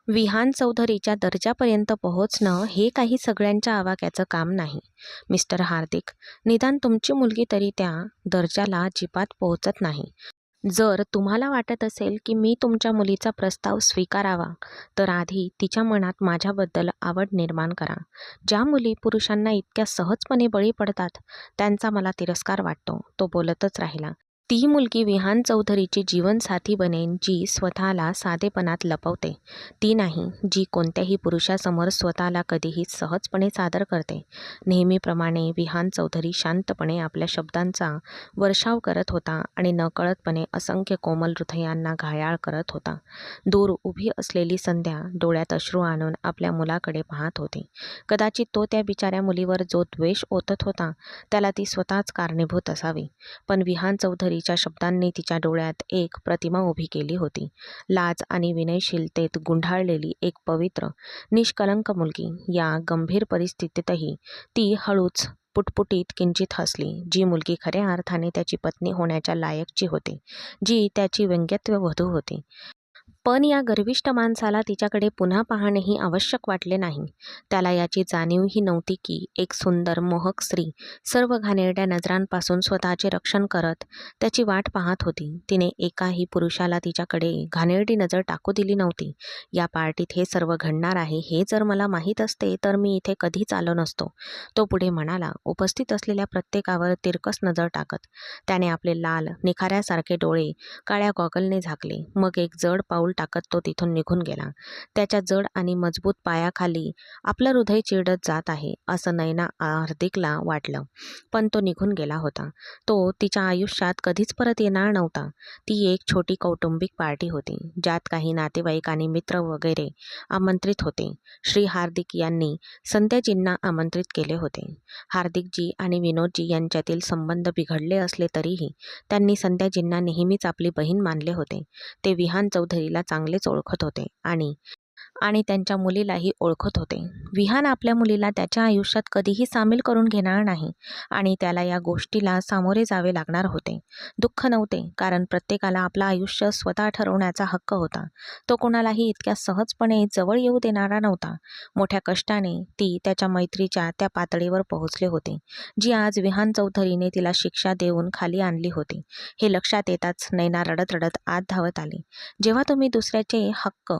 विहान चौधरीच्या दर्जापर्यंत पोहोचणं हे काही सगळ्यांच्या आवाक्याचं काम नाही. मिस्टर हार्दिक, निदान तुमची मुलगी तरी त्या दर्जाला अजिबात पोहोचत नाही. जर तुम्हाला वाटत असेल की मी तुमच्या मुलीचा प्रस्ताव स्वीकारावा, तर आधी तिच्या मनात माझ्याबद्दल आवड निर्माण करा. ज्या मुली पुरुषांना इतक्या सहजपणे बळी पडतात, त्यांचा मला तिरस्कार वाटतो. तो बोलतच राहिला. ती मुलगी विहान चौधरीची जीवनसाथी बनेन, जी स्वतःला साधेपणात लपवते. ती नाही, जी कोणत्याही पुरुषासमोर स्वतःला कधीही सहजपणे सादर करते. नेहमीप्रमाणे विहान चौधरी शांतपणे आपल्या शब्दांचा वर्षाव करत होता आणि नकळतपणे असंख्य कोमल हृदयांना घायाळ करत होता. दूर उभी असलेली संध्या डोळ्यात अश्रू आणून आपल्या मुलाकडे पाहत होती. कदाचित तो त्या बिचाऱ्या मुलीवर जो द्वेष ओतत होता, त्याला ती स्वतःच कारणीभूत असावी. पण विहान चौधरीच्या शब्दांनी तिच्या डोळ्यात एक प्रतिमा उभी केली होती. लाज आणि विनयशीलतेत गुंढाळलेली एक पवित्र, निष्कलंक मुलगी. या गंभीर परिस्थितीतही ती हळूच पुटपुटीत किंचित हसली. जी मुलगी खऱ्या अर्थाने त्याची पत्नी होण्याच्या लायकची होती, जी त्याची व्यंग्यत्व वधू होती. पण या गर्विष्ठ माणसाला तिच्याकडे पुन्हा पाहणेही आवश्यक वाटले नाही. त्याला याची जाणीवही नव्हती की एक सुंदर मोहक स्त्री सर्व घाणेरड्या नजरांपासून स्वतःचे रक्षण करत त्याची वाट पाहत होती. तिने एकाही पुरुषाला तिच्याकडे घाणेरडी नजर टाकू दिली नव्हती. या पार्टीत हे सर्व घडणार आहे हे जर मला माहीत असते तर मी इथे कधीच आलो नसतो, तो पुढे म्हणाला, उपस्थित असलेल्या प्रत्येकावर तिरकस नजर टाकत. त्याने आपले लाल निखाऱ्यासारखे डोळे काळ्या गॉगलने झाकले. मग एक जड पाऊल टाकत तो तिथून निघून गेला. त्याच्या जड आणि मजबूत पायाखाली आपलं हृदय चिरडत जात आहे असं नयना हार्दिकला वाटलं. पण तो निघून गेला होता. तो तिच्या आयुष्यात कधीच परत येणार नव्हता. ती एक छोटी कौटुंबिक पार्टी होती, ज्यात काही नातेवाईक आणि मित्र वगैरे आमंत्रित होते. श्री हार्दिक यांनी संध्याजींना आमंत्रित केले होते. हार्दिकजी आणि विनोदजी यांच्यातील संबंध बिघडले असले तरीही त्यांनी संध्याजींना नेहमीच आपली बहीण मानले होते. ते विहान चौधरीला चांगलेच ओळखत होते आणि आणि त्यांच्या मुलीलाही ओळखत होते. विहान आपल्या मुलीला त्याच्या आयुष्यात कधीही सामील करून घेणार नाही आणि त्याला या गोष्टीला सामोरे जावे लागणार होते. दुःख नव्हते, कारण प्रत्येकाला आपलं आयुष्य स्वतः ठरवण्याचा हक्क होता. तो कोणालाही इतक्या सहजपणे जवळ येऊ देणारा नव्हता. मोठ्या कष्टाने ती त्याच्या मैत्रीच्या त्या पातळीवर पोहोचले होते, जी आज विहान चौधरीने तिला शिक्षा देऊन खाली आणली होती. हे लक्षात येताच नैना रडत रडत आत धावत आली. जेव्हा तुम्ही दुसऱ्याचे हक्क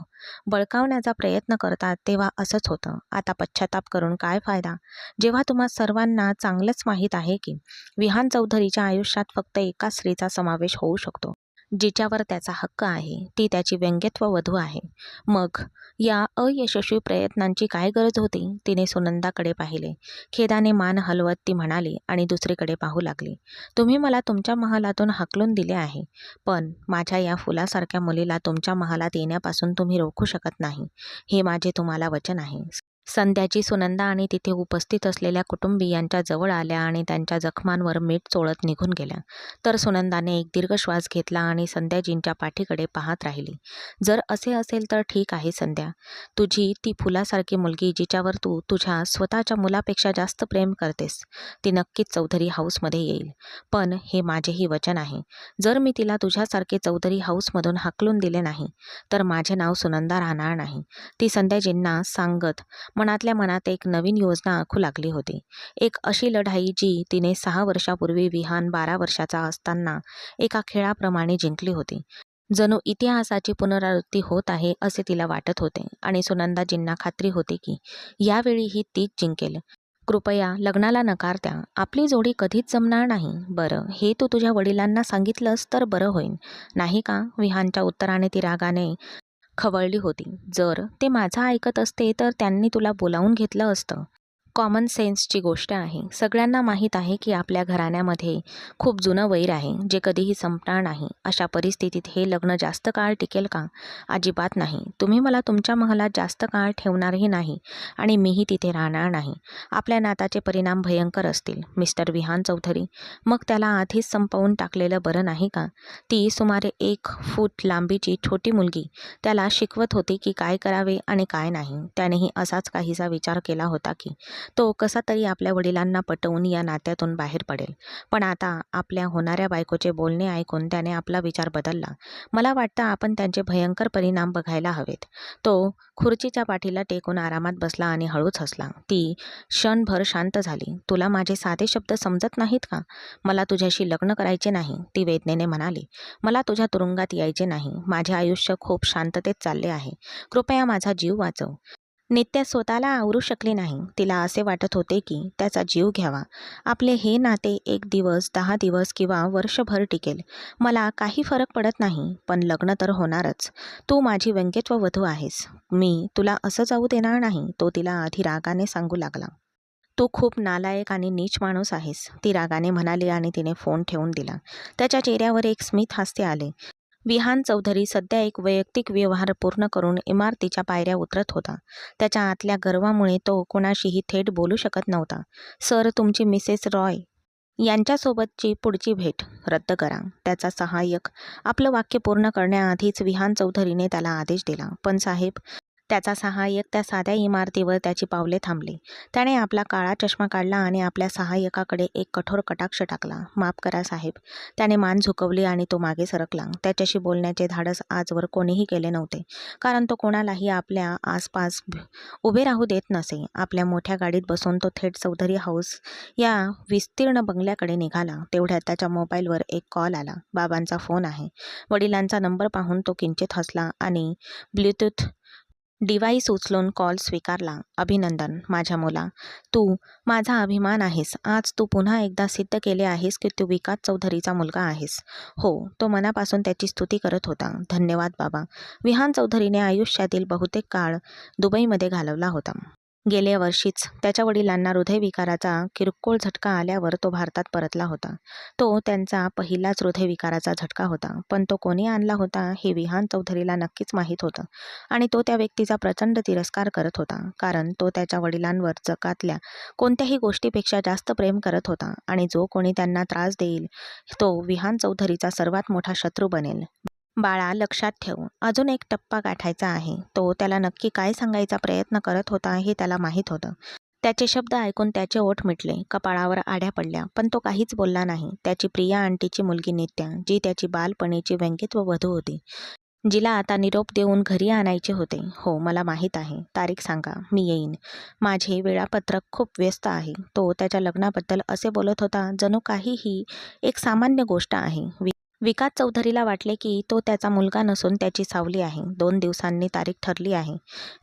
बळकावण्याचा प्रयत्न करतात तेव्हा असंच होतं. आता पश्चाताप करून काय फायदा, जेव्हा तुम्हा सर्वांना चांगलंच माहीत आहे की विहान चौधरीच्या आयुष्यात फक्त एका स्त्रीचा समावेश होऊ शकतो, जिच्यावर त्याचा हक्क आहे. ती त्याची व्यंग्यत्व वधू आहे. मग या अयशस्वी प्रयत्नांची काय गरज होती? तिने सुनंदाकडे पाहिले. खेदाने मान हलवत ती म्हणाली आणि दुसरीकडे पाहू लागली, तुम्ही मला तुमच्या महालातून हाकलून दिले आहे, पण माझ्या या फुलासारख्या मुलीला तुमच्या महालात येण्यापासून तुम्ही रोखू शकत नाही. हे माझे तुम्हाला वचन आहे. संध्याजी सुनंदा आणि तिथे उपस्थित असलेल्या कुटुंबियांच्या जवळ आल्या आणि त्यांच्या जखमांवर मीठ चोळत निघून गेल्या. तर सुनंदाने एक दीर्घ श्वास घेतला आणि संध्याजींच्या पाठीकडे पाहत राहिली. जर असे असेल तर ठीक आहे संध्या, तुझी ती फुलासारखी मुलगी जिच्यावर तू तुझ्या स्वतःच्या मुलापेक्षा जास्त प्रेम करतेस, ती नक्कीच चौधरी हाऊसमध्ये येईल. पण हे माझेही वचन आहे, जर मी तिला तुझ्यासारखे चौधरी हाऊसमधून हाकलून दिले नाही तर माझे नाव सुनंदा राहणार नाही. ती संध्याजींना सांगत मनातल्या मनात एक नवीन योजना आखू लागली होती. एक अशी लढाई जी तिने 6 वर्षापूर्वी विहान 12 वर्षाचा असताना एका खेळाप्रमाणे जिंकली होती. जणू इतिहासाची पुनरावृत्ती होत आहे असे तिला वाटत होते आणि सुनंदाजींना खात्री होती की यावेळीही तीच जिंकेल. कृपया लग्नाला नकार द्या, आपली जोडी कधीच जमणार नाही. बरं, हे तू तुझ्या वडिलांना सांगितलंस तर बरं होईल, नाही का? विहानच्या उत्तराने ती रागाने खवळली होती. जर ते माझं ऐकत असते तर त्यांनी तुला बोलावून घेतलं असतं. कॉमन सेन्सची गोष्ट आहे. सगळ्यांना माहीत आहे की आपल्या घराण्यामध्ये खूप जुनं वैर आहे, जे कधीही संपणार नाही. अशा परिस्थितीत हे लग्न जास्त काळ टिकेल का? अजिबात नाही. तुम्ही मला तुमच्या महालात जास्त काळ ठेवणारही नाही आणि मीही तिथे राहणार नाही. आपल्या नाताचे परिणाम भयंकर असतील, मिस्टर विहान चौधरी. मग त्याला आधीच संपवून टाकलेलं बरं नाही का? ती सुमारे 1 फूट लांबीची छोटी मुलगी त्याला शिकवत होती की काय करावे आणि काय नाही. त्यानेही असाच काहीसा विचार केला होता की तो कसा तरी आपल्या वडिलांना पटवून या नात्यातून बाहेर पडेल. पण आता आपल्या होणाऱ्या बायकोचे बोलणे ऐकून त्याने आपला विचार बदलला. मला वाटतं आपण त्यांचे भयंकर परिणाम बघायला हवेत. तो खुर्चीच्या पाठीला टेकून आरामात बसला आणि हळूच हसला. ती क्षणभर शांत झाली. तुला माझे साधे शब्द समजत नाहीत का? मला तुझ्याशी लग्न करायचे नाही, ती वेदनेने म्हणाली. मला तुझ्या तुरुंगात यायचे नाही. माझे आयुष्य खूप शांततेत चालले आहे. कृपया माझा जीव वाचव. नित्या स्वतःला आवरू शकली नाही. तिला असे वाटत होते की त्याचा जीव घ्यावा. आपले हे नाते 1 दिवस, 10 दिवस किंवा वर्षभर टिकेल. मला काही फरक पडत नाही, पण लग्न तर होणारच. तू माझी व्यंगत्व वधू आहेस. मी तुला असं जाऊ देणार नाही, तो तिला आधी रागाने सांगू लागला. तू खूप नालायक आणि नीच माणूस आहेस, ती रागाने म्हणाली आणि तिने फोन ठेवून दिला. त्याच्या चेहऱ्यावर एक स्मित हास्य आले. विहान चौधरी सध्या एक वैयक्तिक व्यवहार पूर्ण करून इमारतीच्या पायऱ्या उतरत होता. त्याच्या आतल्या गर्वामुळे तो कोणाशीही थेट बोलू शकत नव्हता. सर, तुमची मिसेस रॉय यांच्यासोबतची पुढची भेट रद्द करा. त्याचा सहाय्यक आपलं वाक्य पूर्ण करण्याआधीच विहान चौधरीने त्याला आदेश दिला. पण साहेब, त्याचा सहाय्यक त्या साध्या इमारतीवर त्याची पावले थांबली. त्याने आपला काळा चष्मा काढला आणि आपल्या सहाय्यकाकडे एक कठोर कटाक्ष टाकला. माफ करा साहेब. त्याने मान झुकवली आणि तो मागे सरकला. त्याच्याशी बोलण्याचे धाडस आजवर कोणीही केले नव्हते, कारण तो कोणालाही आपल्या आसपास उभे राहू देत नसे. आपल्या मोठ्या गाडीत बसून तो थेट चौधरी हाऊस या विस्तीर्ण बंगल्याकडे निघाला. तेवढ्यात त्याच्या मोबाईलवर एक कॉल आला. बाबांचा फोन आहे. वडिलांचा नंबर पाहून तो किंचित हसला आणि ब्लूटूथ डिव्हाइस उचलून कॉल स्वीकारला. अभिनंदन माझ्या मुला. तू माझा अभिमान आहेस. आज तू पुन्हा एकदा सिद्ध केले आहेस की तू विकास चौधरीचा मुलगा आहेस. हो, तो मनापासून त्याची स्तुती करत होता. धन्यवाद बाबा. विहान चौधरीने आयुष्यातील बहुतेक काळ दुबईमध्ये घालवला होता. गेल्या वर्षीच त्याच्या वडिलांना हृदयविकाराचा किरकोळ झटका आल्यावर तो भारतात परतला होता. तो त्यांचा पहिलाच हृदयविकाराचा झटका होता, पण तो कोणी आणला होता हे विहान चौधरीला नक्कीच माहीत होतं. आणि तो त्या व्यक्तीचा प्रचंड तिरस्कार करत होता, कारण तो त्याच्या वडिलांवर जगातल्या कोणत्याही गोष्टीपेक्षा जास्त प्रेम करत होता. आणि जो कोणी त्यांना त्रास देईल तो विहान चौधरीचा सर्वात मोठा शत्रू बनेल. बाळा, लक्षात ठेव, अजून एक टप्पा गाठायचा आहे. तो त्याला नक्की काय सांगायचा प्रयत्न करत होता हे त्याला माहीत होतं. त्याचे शब्द ऐकून त्याचे ओठ मिटले, कपाळावर आढ्या पडल्या, पण तो काहीच बोलला नाही. त्याची प्रिया आंटीची मुलगी नित्या, जी त्याची बालपणीची व्यंगत्व वधू होती, जिला आता निरोप देऊन घरी आणायचे होते. हो, मला माहीत आहे. तारीख सांगा, मी येईन. माझे वेळापत्रक खूप व्यस्त आहे. तो त्याच्या लग्नाबद्दल असे बोलत होता जणू काही ही एक सामान्य गोष्ट आहे. विकास चौधरीला वाटले की तो त्याचा मुलगा नसून त्याची सावली आहे. 2 दिवसांनी तारीख ठरली आहे.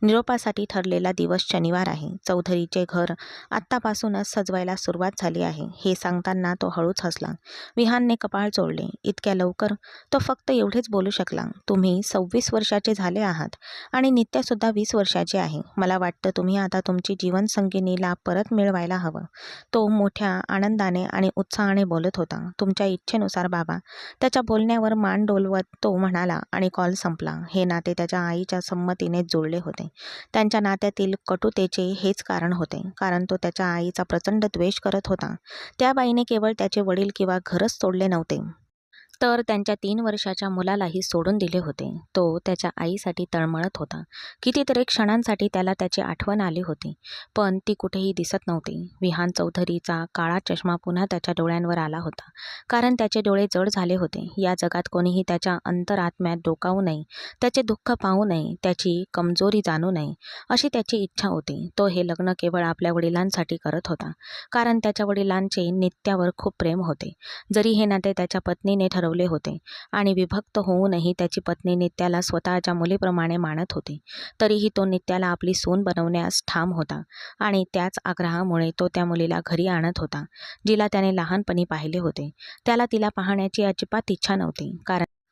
निरोपासाठी ठरलेला दिवस शनिवार आहे. चौधरीचे घर आत्तापासूनच सजवायला सुरुवात झाली आहे. हे सांगताना तो हळूच हसला. विहानने कपाळ चोळले. इतक्या लवकर? तो फक्त एवढेच बोलू शकला. तुम्ही 26 वर्षाचे झाले आहात आणि नित्यासुद्धा 20 वर्षाची आहे. मला वाटतं तुम्ही आता तुमची जीवनसंगिनीला परत मिळवायला हवं. तो मोठ्या आनंदाने आणि उत्साहाने बोलत होता. तुमच्या इच्छेनुसार बाबा. त्याच्या बोलण्यावर मान डोलवत तो म्हणाला आणि कॉल संपला. हे नाते त्याच्या आईच्या संमतीनेच जुळले होते. त्यांच्या नात्यातील कटुतेचे हेच कारण होते, कारण तो त्याच्या आईचा प्रचंड द्वेष करत होता. त्या बाईने केवळ त्याचे वडील किंवा घरच सोडले नव्हते, तर त्यांच्या 3 वर्षाच्या मुलालाही सोडून दिले होते. तो त्याच्या आईसाठी तळमळत होता. कितीतरी क्षणांसाठी त्याला त्याची आठवण आली होती, पण ती कुठेही दिसत नव्हती. विहान चौधरीचा काळा चष्मा पुन्हा त्याच्या डोळ्यांवर आला होता, कारण त्याचे डोळे जड झाले होते. या जगात कोणीही त्याच्या अंतरात्म्यात डोकावू नये, त्याचे दुःख पाहू नये, त्याची कमजोरी जाणू नये, अशी त्याची इच्छा होती. तो हे लग्न केवळ आपल्या वडिलांसाठी करत होता, कारण त्याच्या वडिलांचे नित्यावर खूप प्रेम होते. जरी हे नाते त्याच्या पत्नीने ठरवले होते आणि विभक्त होऊनही त्याची पत्नी नित्याला स्वतःच्या मुलीप्रमाणे मानत होती, तरीही तो नित्याला आपली सून बनवण्यास ठाम होता. आणि त्याच आग्रहामुळे तो त्या मुलीला घरी आणत होता, जिला त्याने लहानपणी पाहिले होते. त्याला तिला पाहण्याची अजिबात इच्छा नव्हती,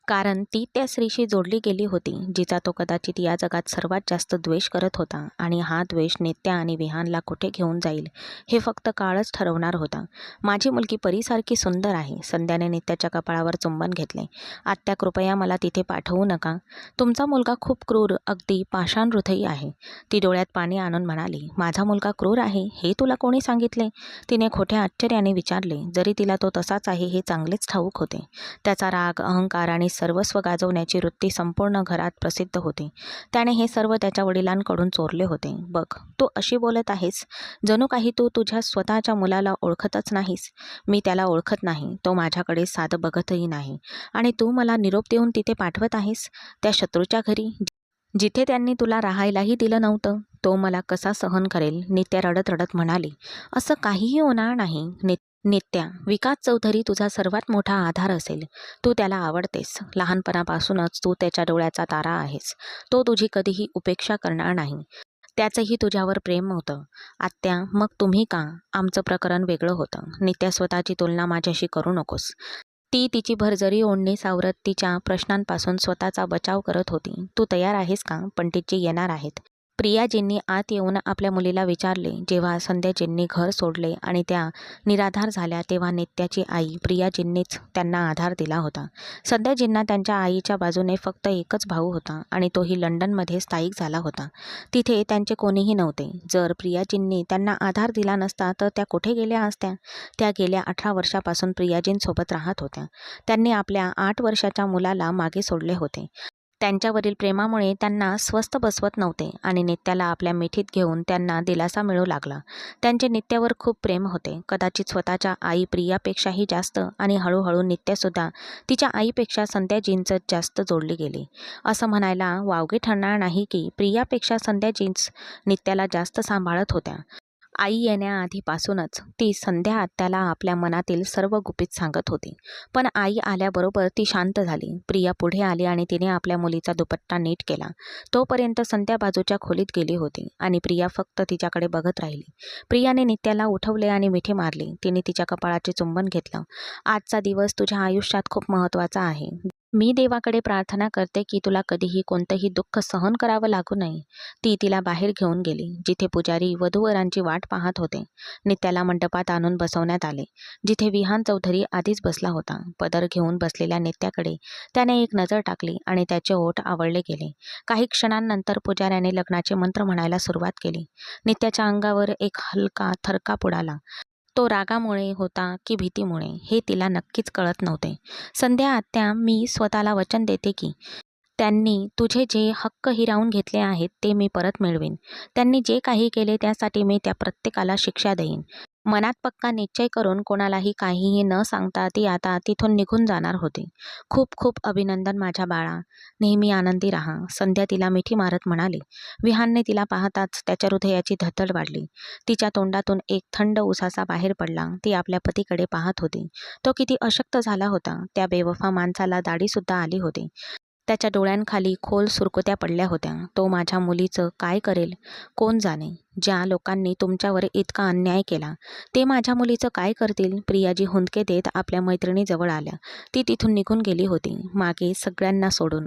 कारण ती त्या स्त्रीशी जोडली गेली होती, जिचा तो कदाचित या जगात सर्वात जास्त द्वेष करत होता. आणि हा द्वेष नित्या आणि विहानला कुठे घेऊन जाईल हे फक्त काळच ठरवणार होता. माझी मुलगी परीसारखी सुंदर आहे. संध्याने नित्याच्या कपाळावर चुंबन घेतले. आत्या, कृपया मला तिथे पाठवू नका. तुमचा मुलगा खूप क्रूर, अगदी पाषाण हृदयी आहे. ती डोळ्यात पाणी आणून म्हणाली. माझा मुलगा क्रूर आहे हे तुला कोणी सांगितले? तिने खोट्या आश्चर्याने विचारले, जरी तिला तो तसाच आहे हे चांगलेच ठाऊक होते. त्याचा राग, अहंकार आणि सर्वस्व गाजवण्याची वृत्ती संपूर्ण घरात प्रसिद्ध होती. त्याने हे सर्व त्याच्या वडिलांकडून चोरले होते. बघ, तू अशी बोलत आहेस जणू काही तू तुझ्या स्वतःच्या मुलाला ओळखतच नाहीस. मी त्याला ओळखत नाही. तो माझ्याकडे साधं बघतही नाही. आणि तू मला निरोप देऊन तिथे पाठवत आहेस, त्या शत्रूच्या घरी, जिथे त्यांनी तुला राहायलाही दिलं नव्हतं. तो मला कसा सहन करेल? नित्या रडत रडत म्हणाली. असं काहीही होणार नाही नित्या. विकास चौधरी तुझा सर्वात मोठा आधार असेल. तू त्याला आवडतेस. लहानपणापासूनच तू त्याच्या डोळ्याचा तारा आहेस. तो तुझी कधीही उपेक्षा करणार नाही. त्याचंही तुझ्यावर प्रेम होतं. आत्या, मग तुम्ही का? आमचं प्रकरण वेगळं होतं. नित्या, स्वतःची तुलना माझ्याशी करू नकोस. ती तिची भरजरी ओढणी सावरत तिच्या प्रश्नांपासून स्वतःचा बचाव करत होती. तू तयार आहेस का? पंडितजी येणार आहेत. प्रियाजींनी आत येऊन आपल्या मुलीला विचारले. जेव्हा संध्याजींनी घर सोडले आणि त्या निराधार झाल्या तेव्हा नित्याची आई प्रियाजींनीच त्यांना आधार दिला होता. संध्याजींना त्यांच्या आईच्या बाजूने फक्त एकच भाऊ होता आणि तोही लंडनमध्ये स्थायिक झाला होता. तिथे त्यांचे कोणीही नव्हते. जर प्रियाजींनी त्यांना आधार दिला नसता तर त्या कुठे गेल्या असत्या? त्या गेल्या 18 वर्षापासून प्रियाजींसोबत राहत होत्या. त्यांनी आपल्या 8 वर्षाच्या मुलाला मागे सोडले होते. त्यांच्यावरील प्रेमामुळे त्यांना स्वस्थ बसवत नव्हते आणि नित्याला आपल्या मिठीत घेऊन त्यांना दिलासा मिळू लागला. त्यांचे नित्यावर खूप प्रेम होते, कदाचित स्वतःच्या आई प्रियापेक्षाही जास्त. आणि हळूहळू नित्यासुद्धा तिच्या आईपेक्षा संध्याजींच जास्त जोडली गेली. असं म्हणायला वावगे ठरणार नाही की प्रियापेक्षा संध्याजींच नित्याला जास्त सांभाळत होत्या. आई येण्याआधीपासूनच ती संध्या आत्याला आपल्या मनातील सर्व गुपित सांगत होती. पण आई आल्याबरोबर ती शांत झाली. प्रिया पुढे आली आणि तिने आपल्या मुलीचा दुपट्टा नीट केला. तोपर्यंत संध्या बाजूच्या खोलीत गेली होती आणि प्रिया फक्त तिच्याकडे बघत राहिली. प्रियाने नित्याला उठवले आणि मिठी मारली. तिने तिच्या कपाळाचे चुंबन घेतलं. आजचा दिवस तुझ्या आयुष्यात खूप महत्त्वाचा आहे. मी देवाकडे प्रार्थना करते की तुला कधीही कोणतंही दुःख सहन करावं लागू नये. ती तिला बाहेर घेऊन गेली, जिथे पुजारी वधूवरांची वाट पाहत होते. नित्याला मंडपात आणून बसवण्यात आले, जिथे विहान चौधरी आधीच बसला होता. पदर घेऊन बसलेल्या नित्याकडे त्याने एक नजर टाकली आणि त्याचे ओठ आवळले गेले. काही क्षणांनंतर पुजाऱ्याने लग्नाचे मंत्र म्हणायला सुरुवात केली. नित्याच्या अंगावर एक हलका थरकाप उडाला. तो रागामुळे होता की भीतीमुळे हे तिला नक्कीच कळत नव्हते. संध्या आत्या, मी स्वतःला वचन देते की त्यांनी तुझे जे हक्क हिरावून घेतले आहेत ते मी परत मिळवीन. त्यांनी जे काही केले त्यासाठी मी त्या प्रत्येकाला शिक्षा देईन. मनात पक्का निश्चय करून कोणालाही काहीही न सांगता ती आता तिथून निघून जाणार होती. खूप खूप अभिनंदन माझ्या बाळा. नेहमी आनंदी राहा. संध्या तिला मिठी मारत म्हणाली. विहानने तिला पाहताच त्याच्या हृदयाची धडधड वाढली. तिच्या तोंडातून एक थंड उसासा बाहेर पडला. ती आपल्या पतीकडे पाहत होती. तो किती अशक्त झाला होता. त्या बेवफा माणसाला दाढीसुद्धा आली होती. त्याच्या डोळ्यांखाली खोल सुरकुत्या पडल्या होत्या. तो माझ्या मुलीचं काय करेल कोण जाणे. ज्या लोकांनी तुमच्यावर इतका अन्याय केला ते माझ्या मुलीचं काय करतील? प्रियाजी हुंदके देत आपल्या मैत्रिणीजवळ आल्या. ती तिथून निघून गेली होती, मागे सगळ्यांना सोडून.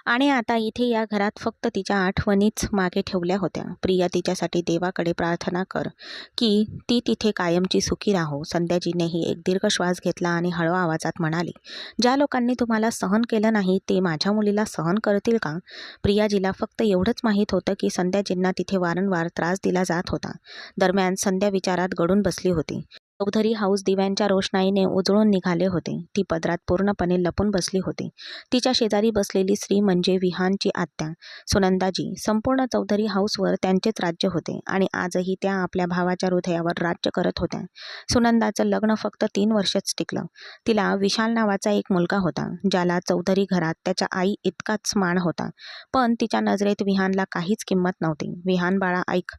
आणि आता इथे या घरात फक्त तिच्या आठवणीच मागे ठेवल्या होत्या. प्रिया, तिच्यासाठी देवाकडे प्रार्थना कर की ती तिथे कायमची सुखी राहो. संध्याजीनेही एक दीर्घ श्वास घेतला आणि हळू आवाजात म्हणाली. ज्या लोकांनी तुम्हाला सहन केलं नाही ते माझ्या मुलीला सहन करतील का? प्रियाजीला फक्त एवढंच माहीत होतं की संध्याजींना तिथे वारंवार त्रास दिला जात होता. दरम्यान संध्या विचारात गढून बसली होती. चौधरी हाऊस दिव्यांच्या रोषणाईने उजळून निघाले होते. ती पदरात पूर्णपणे लपून बसली होती. तिच्या शेजारी बसलेली स्त्री म्हणजे विहानची आत्या सुनंदाजी. संपूर्ण चौधरी हाऊसवर त्यांचेच राज्य होते आणि आजही त्या आपल्या भावाच्या हृदयावर राज्य करत होत्या. सुनंदाचं लग्न फक्त 3 वर्षच टिकलं. तिला विशाल नावाचा एक मुलगा होता, ज्याला चौधरी घरात त्याच्या आई इतकाच मान होता. पण तिच्या नजरेत विहानला काहीच किंमत नव्हती. विहान, बाळा ऐक.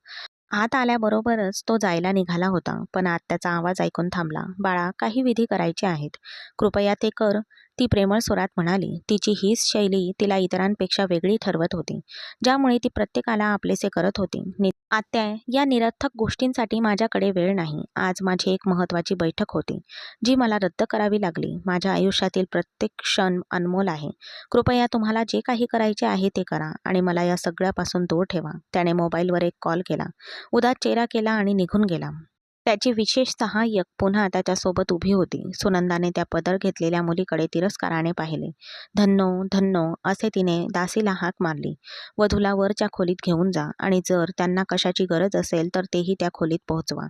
आत आल्याबरोबरच तो जायला निघाला होता, पण आत्याचा आवाज ऐकून थांबला. बाळा, काही विधी करायचे आहेत. कृपया ते कर, ती प्रेमळ स्वरात म्हणाली. तिची हीच शैली तिला इतरांपेक्षा वेगळी ठरवत होती, ज्यामुळे ती प्रत्येकाला आपलेसे करत होती. आत्या, या निरर्थक गोष्टींसाठी माझ्याकडे वेळ नाही. आज माझी एक महत्त्वाची बैठक होती, जी मला रद्द करावी लागली. माझ्या आयुष्यातील प्रत्येक क्षण अनमोल आहे. कृपया तुम्हाला जे काही करायचे आहे ते करा आणि मला या सगळ्यापासून दूर ठेवा. त्याने मोबाईलवर एक कॉल केला, उदास चेहरा केला आणि निघून गेला. त्याची विशेष सहाय्यक पुन्हा त्याच्यासोबत उभी होती. सुनंदाने त्या पदर घेतलेल्या मुलीकडे तिरस्काराने पाहिले. धन्नो धन्नो असे तिने दासीला हाक मारली. वधूला वरच्या खोलीत घेऊन जा आणि जर त्यांना कशाची गरज असेल तर तेही त्या खोलीत पोहोचवा.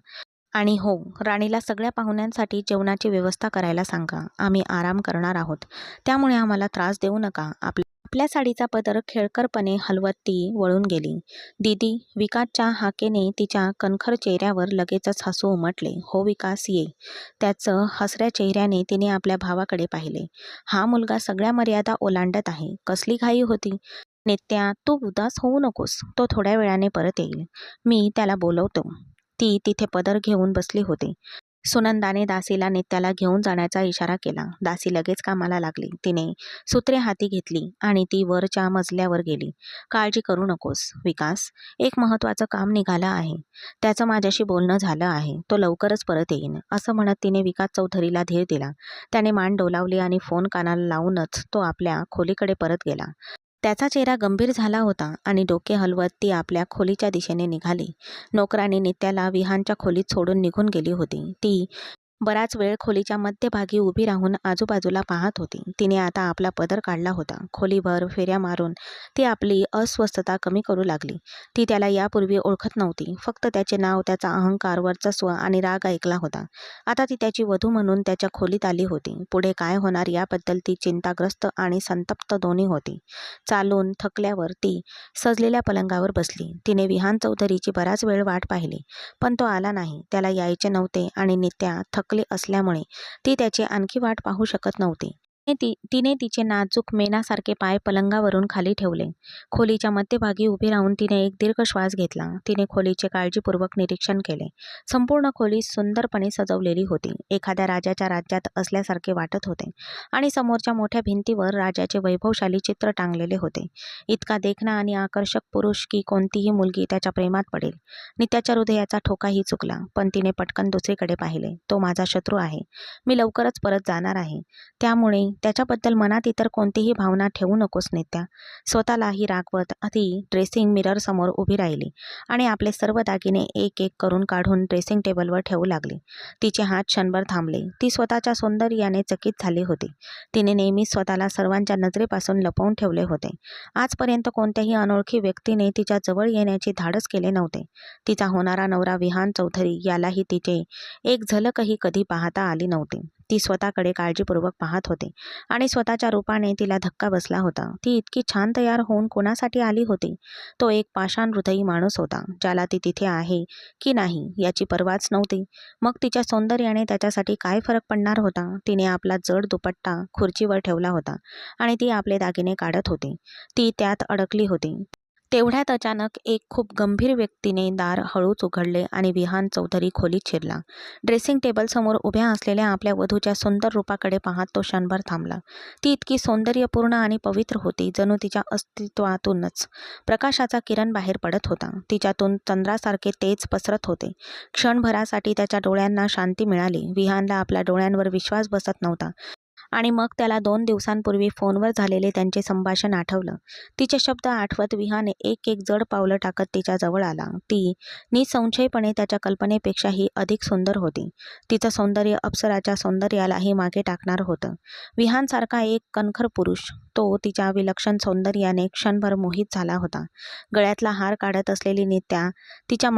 आणि हो, राणीला सगळ्या पाहुण्यांसाठी जेवणाची व्यवस्था करायला सांगा. आम्ही आराम करणार आहोत, त्यामुळे आम्हाला त्रास देऊ नका. आपल्या साडीचा पदर खेळकरपणे हलवत ती वळून गेली. दीदी, विकासच्या हाकेने तिच्या कणखर चेहऱ्यावर लगेचच हसू उमटले. हो विकास, ये. त्याचं हसऱ्या चेहऱ्याने तिने आपल्या भावाकडे पाहिले. हा मुलगा सगळ्या मर्यादा ओलांडत आहे. कसली घाई होती? नित्या, तू उदास होऊ नकोस. तो थोड्या वेळाने परत येईल. मी त्याला बोलवतो. ती तिथे पदर घेऊन बसली होती. सुनंदाने दासीला नित्याला घेऊन जाण्याचा इशारा केला. दासी लगेच कामाला लागली. तिने सूत्रे हाती घेतली आणि ती वरच्या मजल्यावर गेली. काळजी करू नकोस विकास, एक महत्त्वाचं काम निघालं आहे. त्याचं माझ्याशी बोलणं झालं आहे. तो लवकरच परत येईन, असं म्हणत तिने विकास चौधरीला धीर दिला. त्याने मान डोलावली आणि फोन कानाला लावूनच तो आपल्या खोलीकडे परत गेला. त्याचा चेहरा गंभीर झाला होता आणि डोके हलवत ती आपल्या खोलीच्या दिशेने निघाली. नोकराने नित्याला विहानच्या खोलीत सोडून निघून गेली होती. ती बराच वेळ खोलीच्या मध्यभागी उभी राहून आजूबाजूला पाहत होती. तिने आता आपला पदर काढला होता. खोलीभर फेऱ्या मारून ती आपली अस्वस्थता कमी करू लागली. ती त्याला यापूर्वी ओळखत नव्हती. फक्त त्याचे नाव, त्याचा अहंकार, वर्चस्व आणि राग ऐकला होता. आता ती त्याची वधू म्हणून त्याच्या खोलीत आली होती. पुढे काय होणार याबद्दल ती चिंताग्रस्त आणि संतप्त दोन्ही होती. चालून थकल्यावर ती सजलेल्या पलंगावर बसली. तिने विहान चौधरीची बराच वेळ वाट पाहिली, पण तो आला नाही. त्याला यायचे नव्हते आणि नित्या थकली असल्यामुळे ती त्याची आणखी वाट पाहू शकत नव्हती. तिने तिचे नाजूक मेणासारखे पाय पलंगावरून खाली ठेवले. खोलीच्या मध्यभागी उभी राहून तिने एक दीर्घ श्वास घेतला. तिने खोलीचे काळजीपूर्वक निरीक्षण केले. संपूर्ण खोली सुंदरपणे सजवलेली होती. एखाद्या राजाच्या राज्यात असल्यासारखे वाटत होते आणि समोरच्या मोठ्या भिंतीवर राजाचे वैभवशाली चित्र टांगलेले होते. इतका देखणा आणि आकर्षक पुरुष की कोणतीही मुलगी त्याच्या प्रेमात पडेल. नित्याच्या हृदयाचा ठोकाही चुकला, पण तिने पटकन दुसरीकडे पाहिले. तो माझा शत्रू आहे. मी लवकरच परत जाणार आहे, त्यामुळे त्याच्याबद्दल मनात इतर कोणतीही भावना ठेवू नकोस नित्या. स्वतःलाही रागवत ती ड्रेसिंग मिरर समोर उभी राहिली आणि आपले सर्व दागिने एक एक करून काढून ड्रेसिंग टेबलवर ठेवू लागली. तिचे हात क्षणभर थांबले. ती स्वतःच्या सौंदर्याने चकित झाली होती. तिने नेहमीच स्वतःला सर्वांच्या नजरेपासून लपवून ठेवले होते. आजपर्यंत कोणत्याही अनोळखी व्यक्तीने तिच्या जवळ येण्याचे धाडस केले नव्हते. तिचा होणारा नवरा विहान चौधरी यालाही तिचे एक झलकही कधी पाहता आली नव्हती. ती स्वतःकडे काळजीपूर्वक पाहत होती आणि स्वतःच्या रूपाने तिला धक्का बसला होता. ती इतकी छान तयार होऊन कोणासाठी आली होती? तो एक पाषाण हृदयी माणूस होता, ज्याला ती तिथे आहे की नाही याची पर्वाच नव्हती. मग तिच्या सौंदर्याने त्याच्यासाठी काय फरक पडणार होता? तिने आपला जड दुपट्टा खुर्चीवर ठेवला होता आणि ती आपले दागिने काढत होती. ती त्यात अडकली होती. तेवढ्यात अचानक एक खूप गंभीर व्यक्तीने दार हळूच उघडले आणि विहान चौधरी खोलीत शिरला. ड्रेसिंग टेबलसमोर उभ्या असलेल्या आपल्या वधूच्या सुंदर रूपाकडे पाहत तो क्षणभर थांबला. ती इतकी सौंदर्यपूर्ण आणि पवित्र होती, जणू तिच्या अस्तित्वातूनच प्रकाशाचा किरण बाहेर पडत होता. तिच्यातून चंद्रासारखे तेज पसरत होते. क्षणभरासाठी त्याच्या डोळ्यांना शांती मिळाली. विहानला आपल्या डोळ्यांवर विश्वास बसत नव्हता आणि मग त्याला 2 दिवसांपूर्वी फोनवर झालेले त्यांचे संभाषण आठवलं. तिचे शब्द आठवत विहान एक एक जड पावलं टाकत तिच्या जवळ आला. ती निसंशयपणे त्याच्या कल्पनेपेक्षाही अधिक सुंदर होती. तिचं सौंदर्य अप्सराच्या सौंदर्यालाही मागे टाकणार होतं. विहानसारखा एक कणखर पुरुष, तो तिच्या विलक्षण सौंदर्याने क्षणभर मोहित झाला होता. गळ्यातला हार काढत असलेली नित्या तिच्या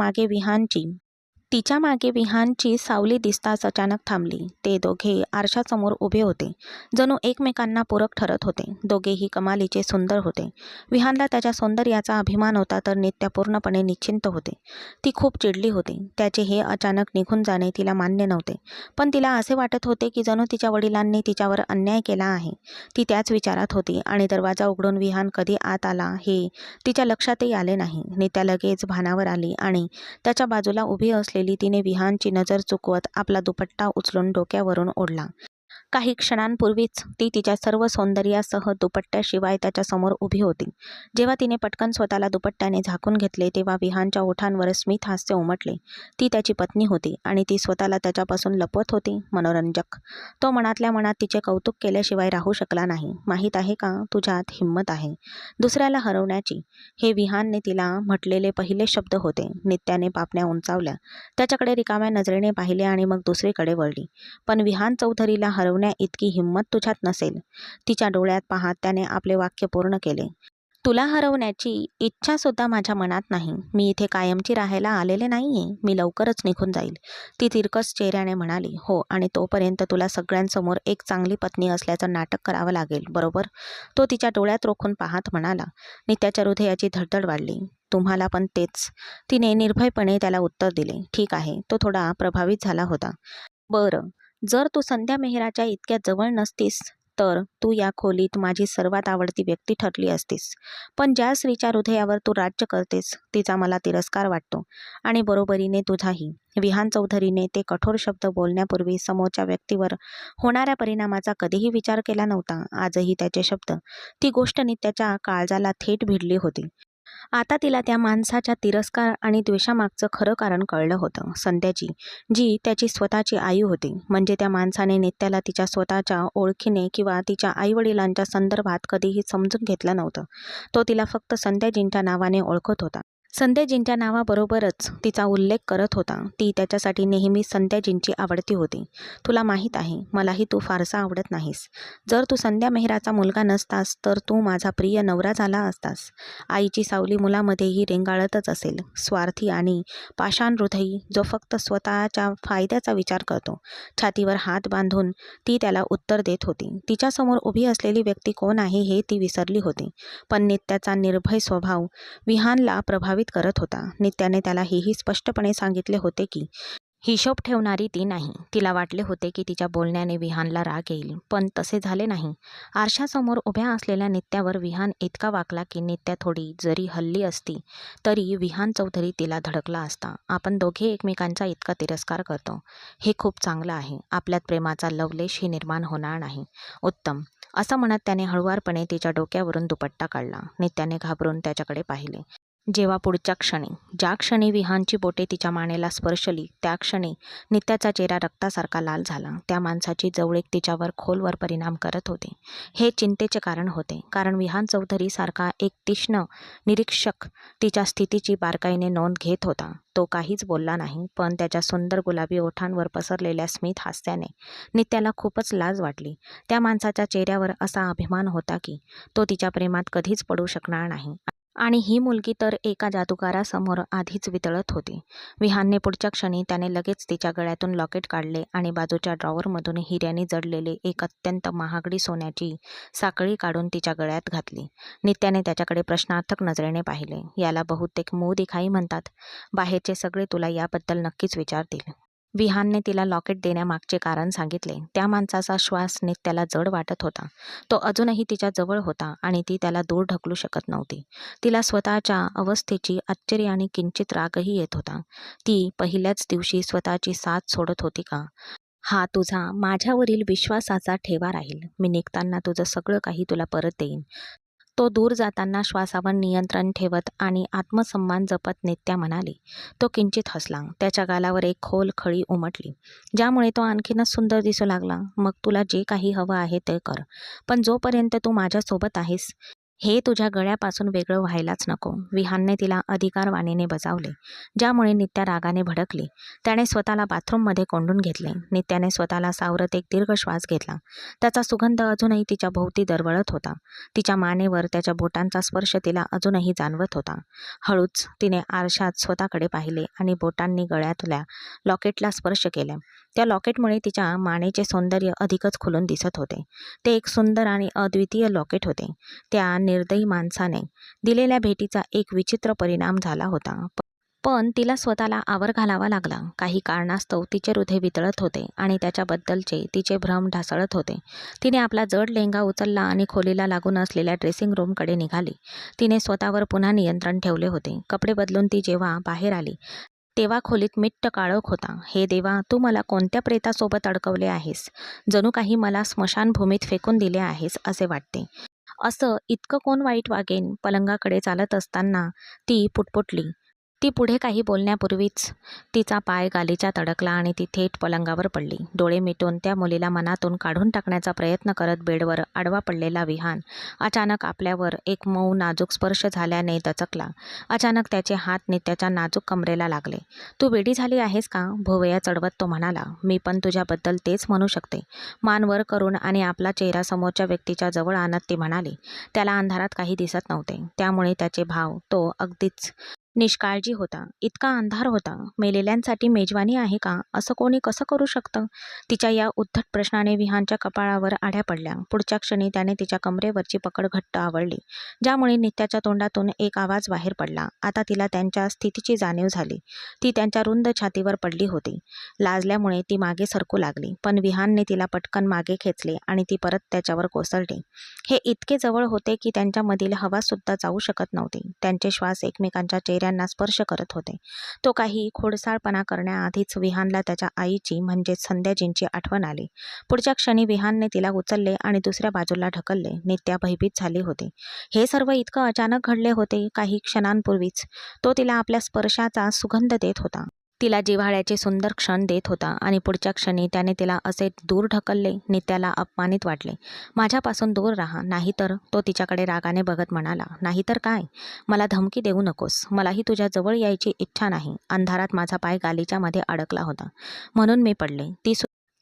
मागे विहानची सावली दिसताच अचानक थांबली. ते दोघे आरशासमोर उभे होते, जणू एकमेकांना पूरक ठरत होते. दोघेही कमालीचे सुंदर होते. विहानला त्याच्या सौंदर्याचा अभिमान होता, तर नित्या पूर्णपणे निश्चिंत होते. ती खूप चिडली होती. त्याचे हे अचानक निघून जाणे तिला मान्य नव्हते, पण तिला असे वाटत होते की जणू तिच्या वडिलांनी तिच्यावर अन्याय केला आहे. ती त्याच विचारात होती आणि दरवाजा उघडून विहान कधी आत आला हे तिच्या लक्षातही आले नाही. नित्या लगेच भानावर आली आणि त्याच्या बाजूला उभी असलेली तिने विहानची नजर चुकवत आपला दुपट्टा उचलून डोक्यावरून ओढला. काही क्षणांपूर्वीच ती तिच्या सर्व सौंदर्यासह दुपट्ट्याशिवाय त्याच्यासमोर उभी होती. जेव्हा तिने पटकन स्वतःला दुपट्ट्याने झाकून घेतले, तेव्हा विहानच्या ओठांवर स्मित हास्य उमटले. ती त्याची पत्नी होती आणि ती स्वतःला त्याच्यापासून लपवत होती. मनोरंजक. तो मनातल्या मनात तिचे कौतुक केल्याशिवाय राहू शकला नाही. माहीत आहे का, तुझ्यात हिंमत आहे दुसऱ्याला हरवण्याची. हे विहानने तिला म्हटलेले पहिले शब्द होते. नित्याने पापण्या उंचावल्या, त्याच्याकडे रिकाम्या नजरेने पाहिले आणि मग दुसरीकडे वळली. पण विहान चौधरीला हरवण्या इतकी हिंमत तुझ्यात नसेल. तिच्या डोळ्यात पाहत त्याने आपले वाक्य पूर्ण केले. तुला हरवण्याची इच्छासुद्धा माझ्या मनात नाही. मी इथे कायमची राहायला आलेले नाहीये. मी लवकरच निघून जाईल. ती तिरकस चेहऱ्याने म्हणाली. हो, आणि तोपर्यंत तुला सगळ्यांसमोर एक चांगली पत्नी असल्याचं नाटक करावं लागेल, बरोबर? तो तिच्या डोळ्यात रोखून पाहत म्हणाला. नित्याच्या हृदयाची धडधड वाढली. तुम्हाला पण तेच. तिने निर्भयपणे त्याला उत्तर दिले. ठीक आहे. तो थोडा प्रभावित झाला होता. बरं, जर तू संध्या मेहराच्या इतक्या जवळ नसतीस तर तू या खोलीत माझी सर्वात आवडती व्यक्ती ठरली असतीस. पण ज्या स्त्रीच्या हृदयावर तू राज्य करतेस तिचा मला तिरस्कार वाटतो, आणि बरोबरीने तुझाही. विहान चौधरीने ते कठोर शब्द बोलण्यापूर्वी समोरच्या व्यक्तीवर होणाऱ्या परिणामाचा कधीही विचार केला नव्हता. आजही त्याचे शब्द, ती गोष्ट नित्याच्या काळजाला थेट भिडली होती. आता तिला त्या माणसाच्या तिरस्कार आणि द्वेषामागचं खरं कारण कळलं होतं. संध्याची, जी त्याची स्वतःची आई होती, म्हणजे त्या माणसाने नित्याला तिच्या स्वतःच्या ओळखीने किंवा तिच्या आईवडिलांच्या संदर्भात कधीही समजून घेतलं नव्हतं. तो तिला फक्त संध्याजींच्या नावाने ओळखत होता. संध्याजींच्या नावाबरोबरच तिचा उल्लेख करत होता. ती त्याच्यासाठी नेहमी संध्याजींची आवडती होती. तुला माहीत आहे, मलाही तू फारसा आवडत नाहीस. जर तू संध्या मेहराचा मुलगा नसतास तर तू माझा प्रिय नवरा झाला असतास. आईची सावली मुलामध्येही रेंगाळतच असेल. स्वार्थी आणि पाषाण हृदयी, जो फक्त स्वतःच्या फायद्याचा विचार करतो. छातीवर हात बांधून ती त्याला उत्तर देत होती. तिच्यासमोर उभी असलेली व्यक्ती कोण आहे हे ती विसरली होती. पण नित्याचा निर्भय स्वभाव विहानला प्रभावित करत होता. नित्याने त्याला हेही स्पष्टपणे सांगितले होते की हिशोब ठेवणारी ती नाही. तिला वाटले होते की तिच्या बोलण्याने विहानला राग येईल, पण तसे झाले नाही. आरशासमोर उभ्या असलेल्या नित्यावर विहान इतका वाकला की नित्या थोडी जरी हल्ली असती तरी विहान चौधरी तिला धडकला असता. आपण दोघे एकमेकांचा इतका तिरस्कार करतो, हे खूप चांगलं आहे. आपल्यात प्रेमाचा लवलेशही निर्माण होणार नाही. उत्तम, असं म्हणत त्याने हळुवारपणे तिच्या डोक्यावरून दुपट्टा काढला. नित्याने घाबरून त्याच्याकडे पाहिले. जेव्हा पुढच्या क्षणी, ज्या क्षणी विहानची बोटे तिच्या मानेला स्पर्शली, त्या क्षणी नित्याचा चेहरा रक्तासारखा लाल झाला. त्या माणसाची जवळीक तिच्यावर खोलवर परिणाम करत होते. हे चिंतेचे कारण होते, कारण विहान चौधरी सारखा एक तीक्ष्ण निरीक्षक तिच्या स्थितीची बारकाईने नोंद घेत होता. तो काहीच बोलला नाही, पण त्याच्या सुंदर गुलाबी ओठांवर पसरलेल्या स्मित हास्याने नित्याला खूपच लाज वाटली. त्या माणसाच्या चेहऱ्यावर असा अभिमान होता की तो तिच्या प्रेमात कधीच पडू शकणार नाही. आणि ही मुलगी तर एका जादूगारासमोर आधीच वितळत होती. विहानने पुढच्या क्षणी त्याने लगेच तिच्या गळ्यातून लॉकेट काढले आणि बाजूच्या ड्रॉवरमधून हिऱ्याने जडलेले एक अत्यंत महागडी सोन्याची साखळी काढून तिच्या गळ्यात घातली. नित्याने त्याच्याकडे प्रश्नार्थक नजरेने पाहिले. याला बहुतेक मुंह दिखाई म्हणतात. बाहेरचे सगळे तुला याबद्दल नक्कीच विचारतील. विहानने तिला लॉकेट देण्यामागचे कारण सांगितले. त्या माणसाचा श्वास नित्याला जड वाटत होता. तो अजूनही तिच्या जवळ होता आणि ती त्याला दूर ढकलू शकत नव्हती. तिला स्वतःच्या अवस्थेची आश्चर्य आणि किंचित रागही येत होता. ती पहिल्याच दिवशी स्वतःची साथ सोडत होती का? हा तुझा माझ्यावरील विश्वासाचा ठेवा राहील. मी निघताना तुझं सगळं काही तुला परत देईन. तो दूर जाताना श्वासावर नियंत्रण ठेवत आणि आत्मसन्मान जपत नित्या म्हणाली. तो किंचित हसला. त्याच्या गालावर एक खोल खळी उमटली, ज्यामुळे तो आणखीनच सुंदर दिसू लागला. मग तुला जे काही हवं आहे ते कर, पण जोपर्यंत तू माझ्यासोबत आहेस हे तुझ्या गळ्यापासून वेगळं व्हायलाच नको. विहानने तिला अधिकारवाणीने बजावले, ज्यामुळे नित्या रागाने भडकली. त्याने स्वतःला बाथरूममध्ये कोंडून घेतले. नित्याने स्वतःला सावरत एक दीर्घ श्वास घेतला. त्याचा सुगंध अजूनही तिच्या भोवती दरवळत होता. तिच्या मानेवर त्याच्या बोटांचा स्पर्श तिला अजूनही जाणवत होता. हळूच तिने आरशात स्वतःकडे पाहिले आणि बोटांनी गळ्यातल्या लॉकेटला स्पर्श केला. त्या लॉकेटमुळे तिच्या मानेचे सौंदर्य अधिकच खुलून दिसत होते. ते एक सुंदर आणि अद्वितीय लॉकेट होते. त्या निर्दयी माणसाने दिलेल्या भेटीचा एक विचित्र परिणाम झाला होता. पण तिला स्वतःला आवर घालावा लागला. काही कारणास्तव तिचे हृदय वितळत होते आणि त्याच्याबद्दलचे तिचे भ्रम ढासळत होते. तिने आपला जड लेंगा उचलला आणि खोलीला लागून असलेल्या ड्रेसिंग रूमकडे निघाली. तिने स्वतःवर पुन्हा नियंत्रण ठेवले होते. कपडे बदलून ती जेव्हा बाहेर आली तेव्हा खोलीत मिट्ट काळोख होता. हे देवा, तू मला कोणत्या प्रेतासोबत अडकवले आहेस? जणू काही मला स्मशानभूमीत फेकून दिले आहेस असे वाटते. असं इतकं कोण वाईट वागेन? पलंगाकडे चालत असताना ती पुटपुटली. ती पुढे काही बोलण्यापूर्वीच तिचा पाय गालीच्यात अडकला आणि ती थेट पलंगावर पडली. डोळे मिटून त्या मुलीला मनातून काढून टाकण्याचा प्रयत्न करत बेडवर आडवा पडलेला विहान अचानक आपल्यावर एक मऊ नाजूक स्पर्श झाल्याने दचकला. अचानक त्याचे हात नित्याच्या नाजूक कमरेला लागले. "तू वेडी झाली आहेस का?" भुवया चढवत तो म्हणाला. "मी पण तुझ्याबद्दल तेच म्हणू शकते." मान वर करून आणि आपला चेहरा समोरच्या व्यक्तीच्या जवळ आणत ती म्हणाली. त्याला अंधारात काही दिसत नव्हते, त्यामुळे त्याचे भाव तो अगदीच निष्काळजी होता. इतका अंधार होता. मेलेल्यांसाठी मेजवानी आहे का? असं कोणी कसं करू शकतं? तिच्या या उद्धट प्रश्नाने विहानच्या कपाळावर आढ्या पडल्या. पुढच्या क्षणी त्याने तिच्या कमरेवरची पकड घट्ट आवळली, ज्यामुळे नित्याच्या तोंडातून एक आवाज बाहेर पडला. आता तिला त्यांच्या स्थितीची जाणीव झाली. ती त्यांच्या रुंद छातीवर पडली होती. लाजल्यामुळे ती मागे सरकू लागली, पण विहानने तिला पटकन मागे खेचले आणि ती परत त्याच्यावर कोसळली. हे इतके जवळ होते की त्यांच्यामधील हवा सुद्धा जाऊ शकत नव्हती. त्यांचे श्वास एकमेकांच्या चेहऱ्यांना स्पर्श करत होते. तो काही खोडसाळपणा करण्याआधीच विहानला त्याच्या आईची म्हणजेच संध्याजींची आठवण आली. पुढच्या क्षणी विहानने तिला उचलले आणि दुसऱ्या बाजूला ढकलले. नित्या भयभीत झाली होती. हे सर्व इतकं अचानक घडले होते. काही क्षणांपूर्वीच तो तिला आपल्या स्पर्शाचा सुगंध देत होता. तिला जिव्हाळ्याचे सुंदर क्षण देत होता आणि पुढच्या क्षणी त्याने तिला असे दूर ढकलले. नित्याला अपमानित वाटले. "माझ्यापासून दूर राहा, नाहीतर" तो तिच्याकडे रागाने बघत म्हणाला. "नाहीतर काय? मला धमकी देऊ नकोस. मलाही तुझ्या जवळ यायची इच्छा नाही. अंधारात माझा पाय गालीच्या मध्ये अडकला होता, म्हणून मी पडले."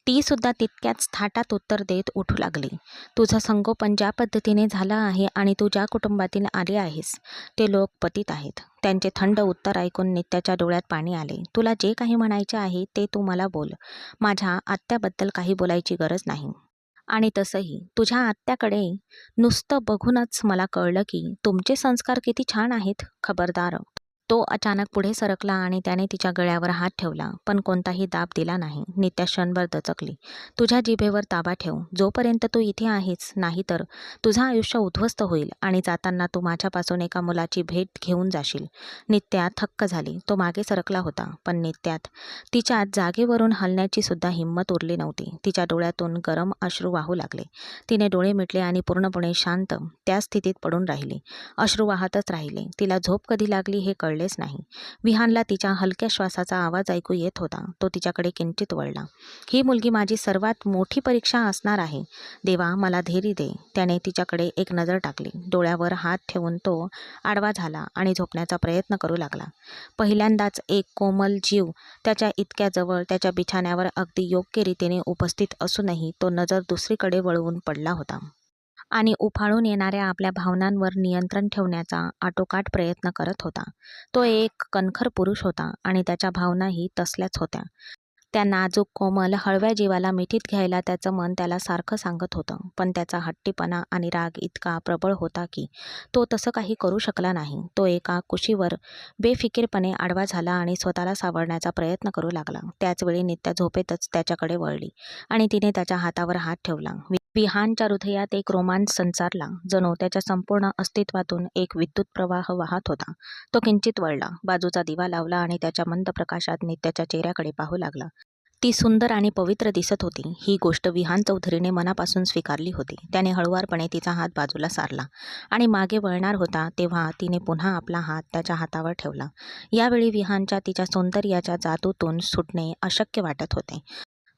ती सुद्धा तितक्याच थाटात उत्तर देत उठू लागली. "तुझं संगोपन ज्या पद्धतीने झालं आहे आणि तू ज्या कुटुंबातील आली आहेस, ते लोक पतित आहेत." त्यांचे थंड उत्तर ऐकून नित्याच्या डोळ्यात पाणी आले. "तुला जे काही म्हणायचे आहे ते तू मला बोल. माझ्या आत्याबद्दल काही बोलायची गरज नाही. आणि तसंही तुझ्या आत्याकडे नुसतं बघूनच मला कळलं की तुमचे संस्कार किती छान आहेत. खबरदार." तो अचानक पुढे सरकला आणि त्याने तिच्या गळ्यावर हात ठेवला, पण कोणताही दाब दिला नाही. नित्या क्षणभर दचकली. "तुझ्या जिभेवर ताबा ठेव, जोपर्यंत तू इथे आहेस, नाहीतर तुझं आयुष्य उद्ध्वस्त होईल आणि जाताना तू माझ्यापासून एका मुलाची भेट घेऊन जाशील." नित्या थक्क झाली. तो मागे सरकला होता, पण नित्यात तिच्या जागेवरून हलण्याची सुद्धा हिंमत उरली नव्हती. तिच्या डोळ्यातून गरम अश्रू वाहू लागले. तिने डोळे मिटले आणि पूर्णपणे शांत त्या स्थितीत पडून राहिली. अश्रू वाहतच राहिले. तिला झोप कधी लागली हे कळलेच नाही. विहानला तिच्या हलक्या श्वासाचा आवाज ऐकू येत होता. तो तिच्याकडे किंचित वळला. "ही मुलगी माझी सर्वात मोठी परीक्षा असणार आहे. देवा, मला धैर्य दे." त्याने तिच्याकडे एक नजर टाकली. डोळ्यावर हात ठेवून तो आडवा झाला आणि झोपण्याचा प्रयत्न करू लागला. पहिल्यांदाच एक कोमल जीव त्याच्या इतक्या जवळ त्याच्या बिछाण्यावर अगदी योग्य रीतीने उपस्थित असूनही तो नजर दुसरीकडे वळवून पडला होता आणि उफाळून येणाऱ्या आपल्या भावनांवर नियंत्रण ठेवण्याचा आटोकाट प्रयत्न करत होता. तो एक कणखर पुरुष होता आणि त्याच्या भावनाही तसल्याच होत्या. त्या नाजूक, कोमल, हळव्या जीवाला मिठीत घ्यायला त्याचं मन त्याला सारखं सांगत होतं, पण त्याचा हट्टीपणा आणि राग इतका प्रबळ होता की तो तसं काही करू शकला नाही. तो एका कुशीवर बेफिकीरपणे आडवा झाला आणि स्वतःला सावरण्याचा प्रयत्न करू लागला. त्याचवेळी नित्या झोपेतच त्याच्याकडे वळली आणि तिने त्याच्या हातावर हात ठेवला. विहानच्या हृदयात एक रोमांच संचारला. जणू त्याच्या संपूर्ण अस्तित्वातून एक विद्युत प्रवाह वाहत होता. तो किंचित वळला, बाजूचा दिवा लावला आणि त्याच्या मंद प्रकाशात नित्याच्या चेहऱ्याकडे पाहू लागला. ती सुंदर आणि पवित्र दिसत होती. ही गोष्ट विहान चौधरीने मनापासून स्वीकारली होती. त्याने हळुवारपणे तिचा हात बाजूला सारला आणि मागे वळणार होता तेव्हा तिने पुन्हा आपला हात त्याच्या हातावर ठेवला. यावेळी विहानच्या तिच्या सौंदर्याच्या जादूतून सुटणे अशक्य वाटत होते.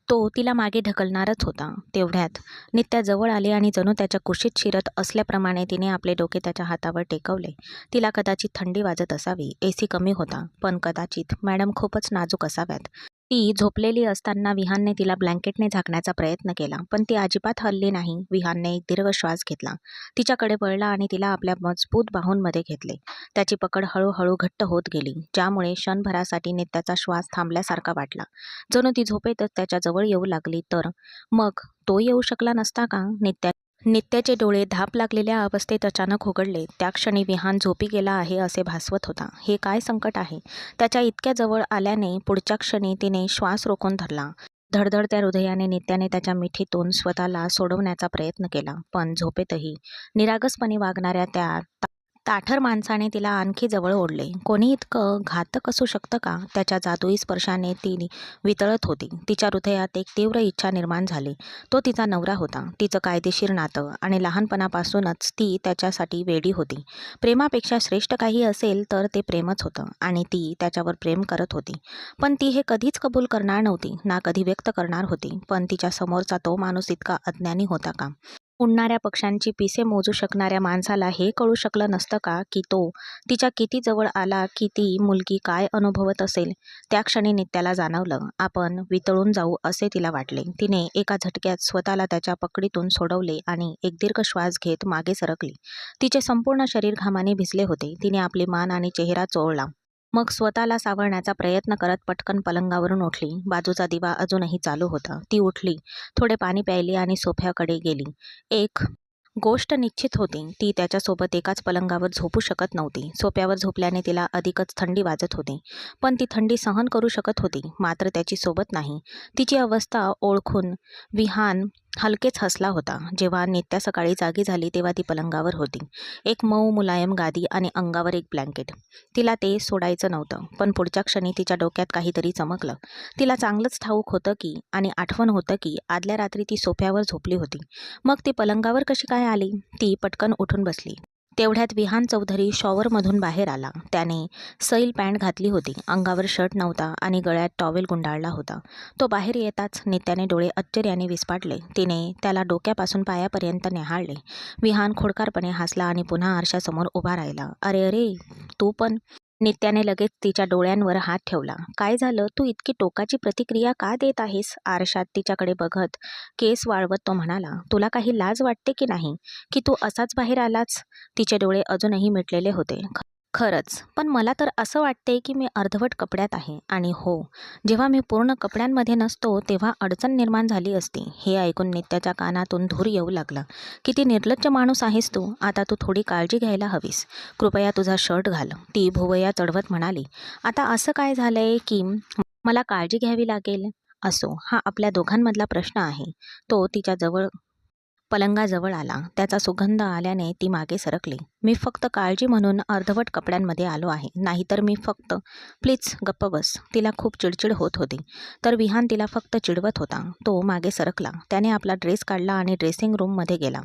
तो तिला मागे ढकलणारच होता. तेवढ्यात नित्या जवळ आली आणि जणू त्याच्या कुशीत शिरत असल्याप्रमाणे तिने आपले डोके त्याच्या हातावर टेकवले. तिला कदाचित थंडी वाजत असावी, एसी कमी होता, पण कदाचित मॅडम खूपच नाजूक असाव्यात. ती झोपलेली असताना विहानने तिला ब्लँकेटने झाकण्याचा प्रयत्न केला, पण ती अजिबात हलली नाही. विहानने एक दीर्घ श्वास घेतला, तिच्याकडे वळला आणि तिला आपल्या मजबूत बाहूंमध्ये घेतले. त्याची पकड हळूहळू घट्ट होत गेली, ज्यामुळे क्षणभरासाठी नित्याचा श्वास थांबल्यासारखा वाटला. जणू ती झोपेतच त्याच्या जवळ येऊ लागली. तर मग तो येऊ शकला नसता का? नित्याचे डोळे धाप लागलेल्या अवस्थेत अचानक उघडले. त्या क्षणी विहान झोपी गेला आहे असे भासवत होता. हे काय संकट आहे? त्याच्या इतक्या जवळ आल्याने पुढच्या क्षणी तिने श्वास रोखून धरला. धडधडत्या हृदयाने नित्याने त्याच्या मिठीतून स्वतःला सोडवण्याचा प्रयत्न केला, पण झोपेतही निरागसपणे वागणाऱ्या त्या ताठर माणसाने तिला आणखी जवळ ओढले. कोणी इतकं घातक असू शकतं का? त्याच्या जादुई स्पर्शाने ती वितळत होती. तिच्या हृदयात एक तीव्र इच्छा निर्माण झाली. तो तिचा नवरा होता, तिचं कायदेशीर नातं, आणि लहानपणापासूनच ती त्याच्यासाठी वेडी होती. प्रेमापेक्षा श्रेष्ठ काही असेल तर ते प्रेमच होतं, आणि ती त्याच्यावर प्रेम करत होती. पण ती हे कधीच कबूल करणार नव्हती, ना कधी व्यक्त करणार होती. पण तिच्या समोरचा तो माणूस इतका अज्ञानी होता का? उडणाऱ्या पक्ष्यांची पिसे मोजू शकणाऱ्या माणसाला हे कळू शकलं नसतं का की तो तिच्या किती जवळ आला, की ती मुलगी काय अनुभवत असेल? त्या क्षणी नित्याला जाणवलं, आपण वितळून जाऊ असे तिला वाटले. तिने एका झटक्यात स्वतःला त्याच्या पकडीतून सोडवले आणि एक दीर्घ श्वास घेत मागे सरकली. तिचे संपूर्ण शरीर घामाने भिजले होते. तिने आपली मान आणि चेहरा चोळला. मग स्वतःला सावरण्याचा प्रयत्न करत पटकन पलंगावरून उठली. बाजूचा दिवा अजूनही चालू होता. ती उठली, थोडे पाणी प्यायली आणि सोफ्याकडे गेली. एक गोष्ट निश्चित होती, ती त्याच्यासोबत एकाच पलंगावर झोपू शकत नव्हती. सोफ्यावर झोपल्याने तिला अधिकच थंडी वाजत होती, पण ती थंडी सहन करू शकत होती, मात्र त्याची सोबत नाही. तिची अवस्था ओळखून विहान हलकेच हसला होता. जेव्हा नित्या सकाळी जागी झाली तेव्हा ती पलंगावर होती. एक मऊ मुलायम गादी आणि अंगावर एक ब्लँकेट. तिला ते सोडायचं नव्हतं, पण पुढच्या क्षणी तिच्या डोक्यात काहीतरी चमकलं. तिला चांगलंच ठाऊक होतं की, आणि आठवण होतं की, आदल्या रात्री ती सोफ्यावर झोपली होती. मग ती पलंगावर कशी काय आली? ती पटकन उठून बसली. तेवढ्यात विहान चौधरी शॉवरमधून बाहेर आला. त्याने सैल पॅन्ट घातली होती, अंगावर शर्ट नव्हता आणि गळ्यात टॉवेल गुंडाळला होता. तो बाहेर येताच नित्याने डोळे आश्चर्याने विस्फारले. तिने त्याला डोक्यापासून पायापर्यंत न्याहाळले. विहान खोडकारपणे हसला आणि पुन्हा आरशासमोर उभा राहिला. अरे अरे, तू पण? नित्याने लगेच तिच्या डोळ्यांवर हात ठेवला. काय झालं? तू इतकी टोकाची प्रतिक्रिया का देत आहेस? आरशात तिच्याकडे बघत केस वाळवत तो म्हणाला, तुला काही लाज वाटते की नाही, की तू असाच बाहेर आलाच? तिचे डोळे अजूनही मिटलेले होते. खरंच, पण मला तर असं वाटते की मी अर्धवट कपड्यात आहे, आणि हो, जेव्हा मी पूर्ण कपड्यांमध्ये नसतो तेव्हा अडचण निर्माण झाली असती. हे ऐकून नित्याच्या कानातून धूर येऊ लागला. किती निर्लज्ज माणूस आहेस तू. आता तू थोडी काळजी घ्यायला हवीस. कृपया तुझा शर्ट घाल, ती भुवया चढवत म्हणाली. आता असं काय झालंय की मला काळजी घ्यावी लागेल? असो, हा आपल्या दोघांमधला प्रश्न आहे. तो तिच्या जवळ पलंगाजवळ आला. त्याचा सुगंध आल्याने ती मागे सरकली. मी फक्त काळजी म्हणून अर्धवट कपड्यांमध्ये आलो आहे, नाहीतर मी फक्त... प्लीज गप्प बस. तिला खूप चिडचिड होत होती, तर विहान तिला फक्त चिडवत होता. तो मागे सरकला. त्याने आपला ड्रेस काढला आणि ड्रेसिंग रूममध्ये गेला.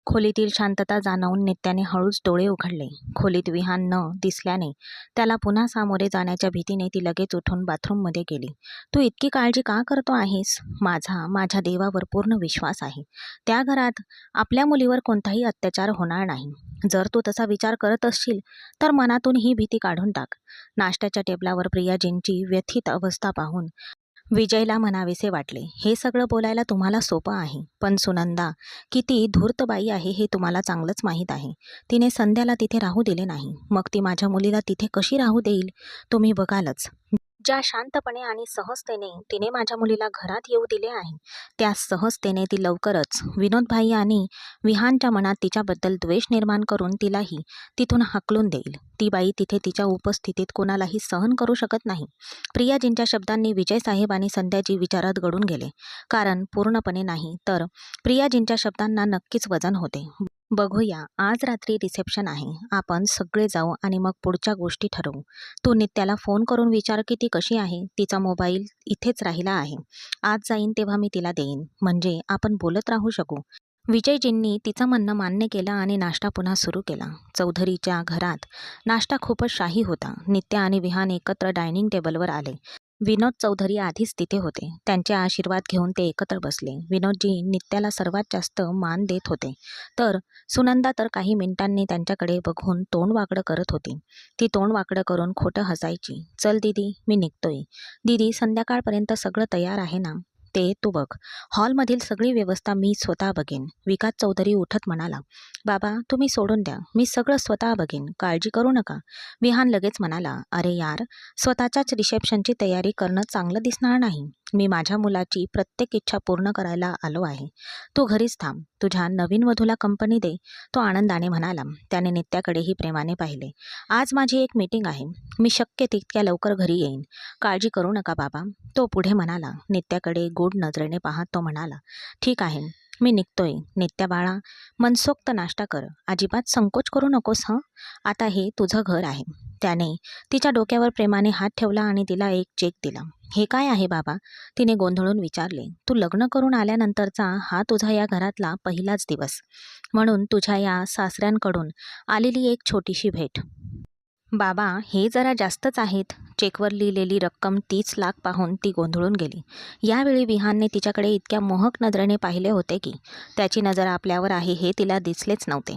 खोलीतील शांतता जाणवून नित्याने हळूच डोळे उघडले. खोलीत विहान न दिसल्याने त्याला पुन्हा सामोरे जाण्याच्या भीतीने ती लगेच उठून बाथरूममध्ये गेली. तू इतकी काळजी का करतो आहेस? माझ्या देवावर पूर्ण विश्वास आहे. त्या घरात आपल्या मुलीवर कोणताही अत्याचार होणार नाही. जर तू तसा विचार करत असशील तर मनातून ही भीती काढून टाक. नाश्त्याच्या टेबलावर प्रियाजींची व्यथित अवस्था पाहून विजयला म्हणावेसे वाटले, हे सगळं बोलायला तुम्हाला सोपं आहे, पण सुनंदा किती धूर्त बाई आहे हे तुम्हाला चांगलंच माहीत आहे. तिने संध्याला तिथे राहू दिले नाही, मग ती माझ्या मुलीला तिथे कशी राहू देईल? तुम्ही बघालच. ज्या शांतपणे आणि सहजतेने तिने माझ्या मुलीला घरात येऊ दिले आहे, त्या सहजतेने ती लवकरच विनोदभाई आणि विहानच्या मनात तिच्याबद्दल द्वेष निर्माण करून तिलाही तिथून हाकलून देईल. ती बाई तिथे तिच्या उपस्थितीत कोणालाही सहन करू शकत नाही. प्रियाजींच्या शब्दांनी विजयसाहेब आणि संध्याजी विचारात गढून गेले. कारण पूर्णपणे नाही, तर प्रियाजींच्या शब्दांना नक्कीच वजन होते. बघूया, आज रात्री रिसेप्शन आहे. आपण सगळे जाऊ आणि मग पुढच्या गोष्टी ठरवू. तू नित्याला फोन करून विचार की ती कशी आहे. तिचा मोबाईल इथेच राहिला आहे. आज जाईन तेव्हा मी तिला देईन, म्हणजे आपण बोलत राहू शकू. विजयजींनी तिचं म्हणणं मान्य केलं आणि नाश्ता पुन्हा सुरू केला. चौधरीच्या घरात नाश्ता खूपच शाही होता. नित्या आणि विहान एकत्र डायनिंग टेबलवर आले. विनोद चौधरी आधीच तिथे होते. त्यांचे आशीर्वाद घेऊन ते एकत्र बसले. विनोदजी नित्याला सर्वात जास्त मान देत होते, तर सुनंदा तर काही मिनिटांनी त्यांच्याकडे बघून तोंड वाकडं करत होती. ती तोंड वाकडं करून खोटं हसायची. चल दीदी, मी निघतोय. दीदी, संध्याकाळपर्यंत सगळं तयार आहे ना? ते तू बघ. हॉलमधील सगळी व्यवस्था मी स्वतः बघेन. विकास चौधरी उठत म्हणाला. बाबा, तुम्ही सोडून द्या, मी सगळं स्वतः बघेन, काळजी करू नका. विहान लगेच म्हणाला, अरे यार, स्वतःच्याच रिसेप्शनची तयारी करणं चांगलं दिसणार नाही. मी माझ्या मुलाची प्रत्येक इच्छा पूर्ण करायला आलो आहे. तू घरीच थांब, तुझ्या नवीन वधूला कंपनी दे. तो आनंदाने म्हणाला. त्याने नित्याकडेही प्रेमाने पाहिले. आज माझी एक मीटिंग आहे, मी शक्य तितक्या लवकर घरी येईन. काळजी करू नका बाबा. तो पुढे म्हणाला. नित्याकडे गोड नजरेने पाहत तो म्हणाला, ठीक आहे, मी निघतोय. नित्या बाळा, मनसोक्त नाश्ता कर. अजिबात संकोच करू नकोस हं. आता हे तुझं घर आहे. त्याने तिच्या डोक्यावर प्रेमाने हात ठेवला आणि तिला एक चेक दिला. हे काय आहे बाबा? तिने गोंधळून विचारले. तू लग्न करून आल्यानंतरचा हा तुझा या घरातला पहिलाच दिवस, म्हणून तुझ्या या सासऱ्यांकडून आलेली एक छोटीशी भेट. बाबा, हे जरा जास्तच आहेत. चेकवर लिहिलेली रक्कम 30 लाख पाहून ती गोंधळून गेली. यावेळी विहानने तिच्याकडे इतक्या मोहक नजरेने पाहिले होते की त्याची नजर आपल्यावर आहे हे तिला दिसलेच नव्हते.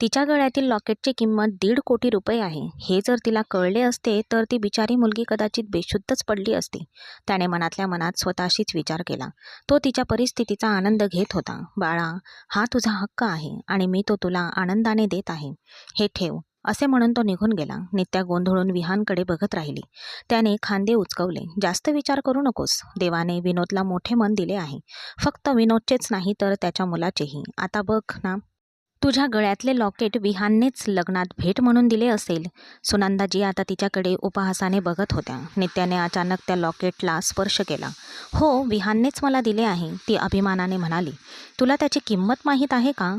तिच्या गळ्यातील लॉकेटची किंमत 1.5 कोटी आहे. हे जर तिला कळले असते तर ती बिचारी मुलगी कदाचित बेशुद्धच पडली असती. त्याने मनातल्या मनात स्वतःशीच विचार केला. तो तिच्या परिस्थितीचा आनंद घेत होता. बाळा, हा तुझा हक्क आहे आणि मी तो तुला आनंदाने देत आहे. हे ठेव, असे म्हणून तो निघून गेला. नित्या गोंधळून विहानकडे बघत राहिली. त्याने खांदे उचकवले. जास्त विचार करू नकोस. देवाने विनोदला मोठे मन दिले आहे. फक्त विनोदचेच नाही तर त्याच्या मुलाचेही. आता बघ ना, तुझ्या गळ्यातले लॉकेट विहाननेच लग्नात भेट म्हणून दिले असेल. सुनंदाजी आता तिच्याकडे उपहासाने बघत होत्या. नित्याने अचानक त्या लॉकेटला स्पर्श केला. हो, विहाननेच मला दिले आहे, ती अभिमानाने म्हणाली. तुला त्याची किंमत माहीत आहे का?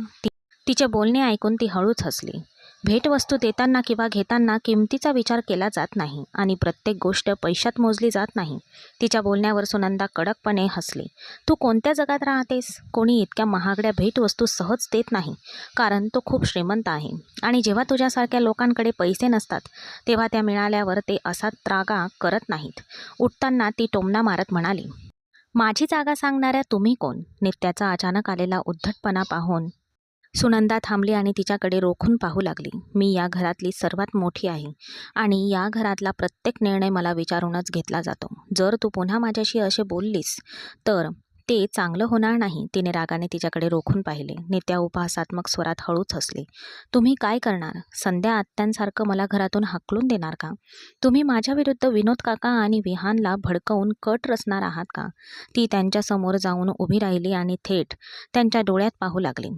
तिचे बोलणे ऐकून ती हळूच हसली. भेटवस्तू देताना किंवा घेताना किमतीचा विचार केला जात नाही आणि प्रत्येक गोष्ट पैशात मोजली जात नाही. तिच्या बोलण्यावर सुनंदा कडकपणे हसली. तू कोणत्या जगात राहतेस? कोणी इतक्या महागड्या भेटवस्तू सहज देत नाही, कारण तो खूप श्रीमंत आहे. आणि जेव्हा तुझ्यासारख्या लोकांकडे पैसे नसतात तेव्हा त्या मिळाल्यावर ते असा त्रागा करत नाहीत. उठताना ती टोमणा मारत म्हणाली. माझी जागा सांगणाऱ्या तुम्ही कोण? नित्याचा अचानक आलेला उद्धटपणा पाहून सुनंदा थांबली आणि तिच्याकडे रोखून पाहू लागली. मी या घरातली सर्वात मोठी आहे आणि या घरातला प्रत्येक निर्णय मला विचारूनच घेतला जातो. जर तू पुन्हा माझ्याशी असे बोललीस तर ते चांगलं होणार नाही. तिने रागाने तिच्याकडे रोखून पाहिले. नित्या उपहासात्मक स्वरात हळूच हसली. तुम्ही काय करणार? संध्या आत्यांसारखं मला घरातून हाकलून देणार का? तुम्ही माझ्या विरुद्ध विनोद काका आणि विहानला भडकवून कट रचणार आहात का? ती त्यांच्यासमोर जाऊन उभी राहिली आणि थेट त्यांच्या डोळ्यात पाहू लागली.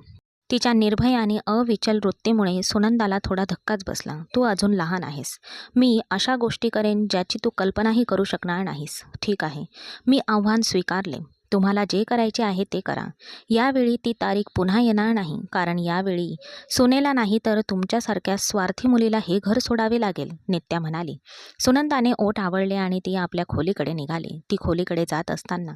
तिच्या निर्भय आणि अविचल वृत्तीमुळे सुनंदाला थोडा धक्काच बसला. तू अजून लहान आहेस. मी अशा गोष्टी करेन ज्याची तू कल्पनाही करू शकणार नाहीस. ठीक आहे, मी आव्हान स्वीकारले. तुम्हाला जे करायचे आहे ते करा. यावेळी ती तारीख पुन्हा येणार नाही, कारण यावेळी सुनेला नाही तर तुमच्यासारख्या स्वार्थी मुलीला हे घर सोडावे लागेल, नित्या म्हणाली. सुनंदाने ओठ आवळले आणि ती आपल्या खोलीकडे निघाली. ती खोलीकडे जात असताना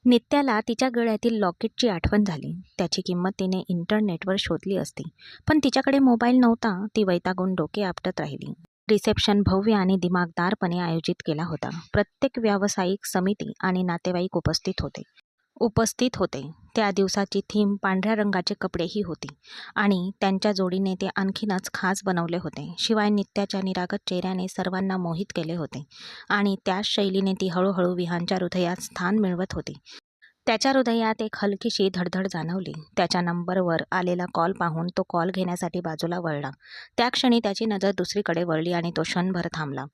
नित्याला तिच्या गळ्यातील लॉकेटची आठवण झाली. त्याची किंमत तिने इंटरनेटवर शोधली असती, पण तिच्याकडे मोबाईल नव्हता. ती वैतागून डोके आपटत राहिली. रिसेप्शन भव्य आणि दिमागदारपणे आयोजित केला होता. प्रत्येक व्यावसायिक समिती आणि नातेवाईक उपस्थित होते. त्या दिवसाची थीम पांढऱ्या रंगाचे कपडेही होती आणि त्यांच्या जोडीने ते आणखीनच खास बनवले होते. शिवाय नित्याच्या निरागस चेहऱ्याने सर्वांना मोहित केले होते आणि त्याच शैलीने ती हळूहळू विहानच्या हृदयात स्थान मिळवत होती. त्याच्या हृदयात एक हलकीशी धडधड जाणवली. त्याच्या नंबरवर आलेला कॉल पाहून तो कॉल घेण्यासाठी बाजूला वळला. त्या क्षणी त्याची नजर दुसरीकडे वळली आणि तो क्षणभर थांबला.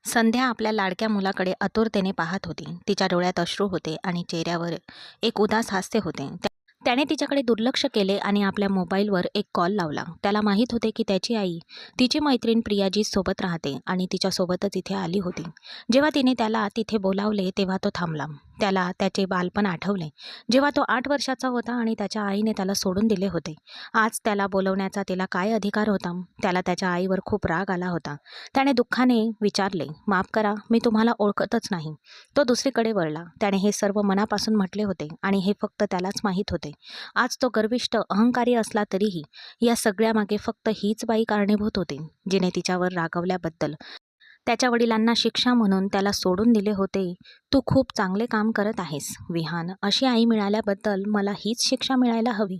संध्या आपल्या लाडक्या मुलाकडे आतुरतेने पाहत होती. तिच्या डोळ्यात अश्रू होते आणि चेहऱ्यावर एक उदास हास्य होते. त्याने तिच्याकडे दुर्लक्ष केले आणि आपल्या मोबाईलवर एक कॉल लावला. त्याला माहीत होते की त्याची आई तिची मैत्रीण प्रियाजी सोबत राहते आणि तिच्यासोबतच इथे आली होती. जेव्हा तिने त्याला तिथे बोलावले तेव्हा तो थांबला. त्याला त्याचे बालपण आठवले, जेव्हा तो 8 वर्षाचा होता आणि त्याच्या आईने त्याला सोडून दिले होते. आज त्याला बोलवण्याचा तिला काय अधिकार होता? त्याला त्याच्या आईवर खूप राग आला होता. त्याने दुःखाने विचारले, माफ करा, मी तुम्हाला ओळखतच नाही. तो दुसरीकडे वळला. त्याने हे सर्व मनापासून म्हटले होते आणि हे फक्त त्यालाच माहीत होते. आज तो गर्विष्ठ, अहंकारी असला तरीही या सगळ्यामागे फक्त हीच बाई कारणीभूत होती, जिने तिच्यावर रागवल्याबद्दल त्याच्या वडिलांना शिक्षा म्हणून त्याला सोडून दिले होते. तू खूप चांगले काम करत आहेस विहान. अशी आई मिळाल्याबद्दल मला हीच शिक्षा मिळायला हवी.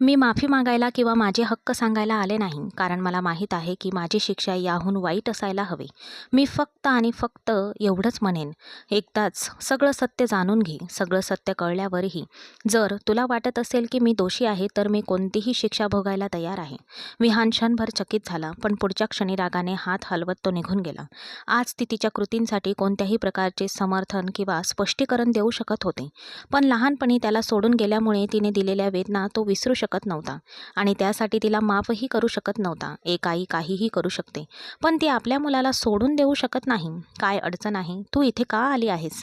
मी माफी मागायला किंवा माझे हक्क सांगायला आले नाही, कारण मला माहीत आहे की माझी शिक्षा याहून वाईट असायला हवी. मी फक्त आणि फक्त एवढंच म्हणेन, एकदाच सगळं सत्य जाणून घे. सगळं सत्य कळल्यावरही जर तुला वाटत असेल की मी दोषी आहे तर मी कोणतीही शिक्षा भोगायला तयार आहे. विहान क्षणभर चकित झाला, पण पुढच्या क्षणी रागाने हात हलवत तो निघून गेला. आज ती तिच्या कृतींसाठी कोणत्याही प्रकारचे समर्थन किंवा स्पष्टीकरण देऊ शकत होते, पण लहानपणी त्याला सोडून गेल्यामुळे तिने दिलेल्या वेदना तो विसरू शकत नव्हता आणि त्यासाठी तिला माफही करू शकत नव्हता. एक आई काहीही करू शकते, पण ती आपल्या मुलाला सोडून देऊ शकत नाही. काय अडचण आहे? तू इथे का आली आहेस?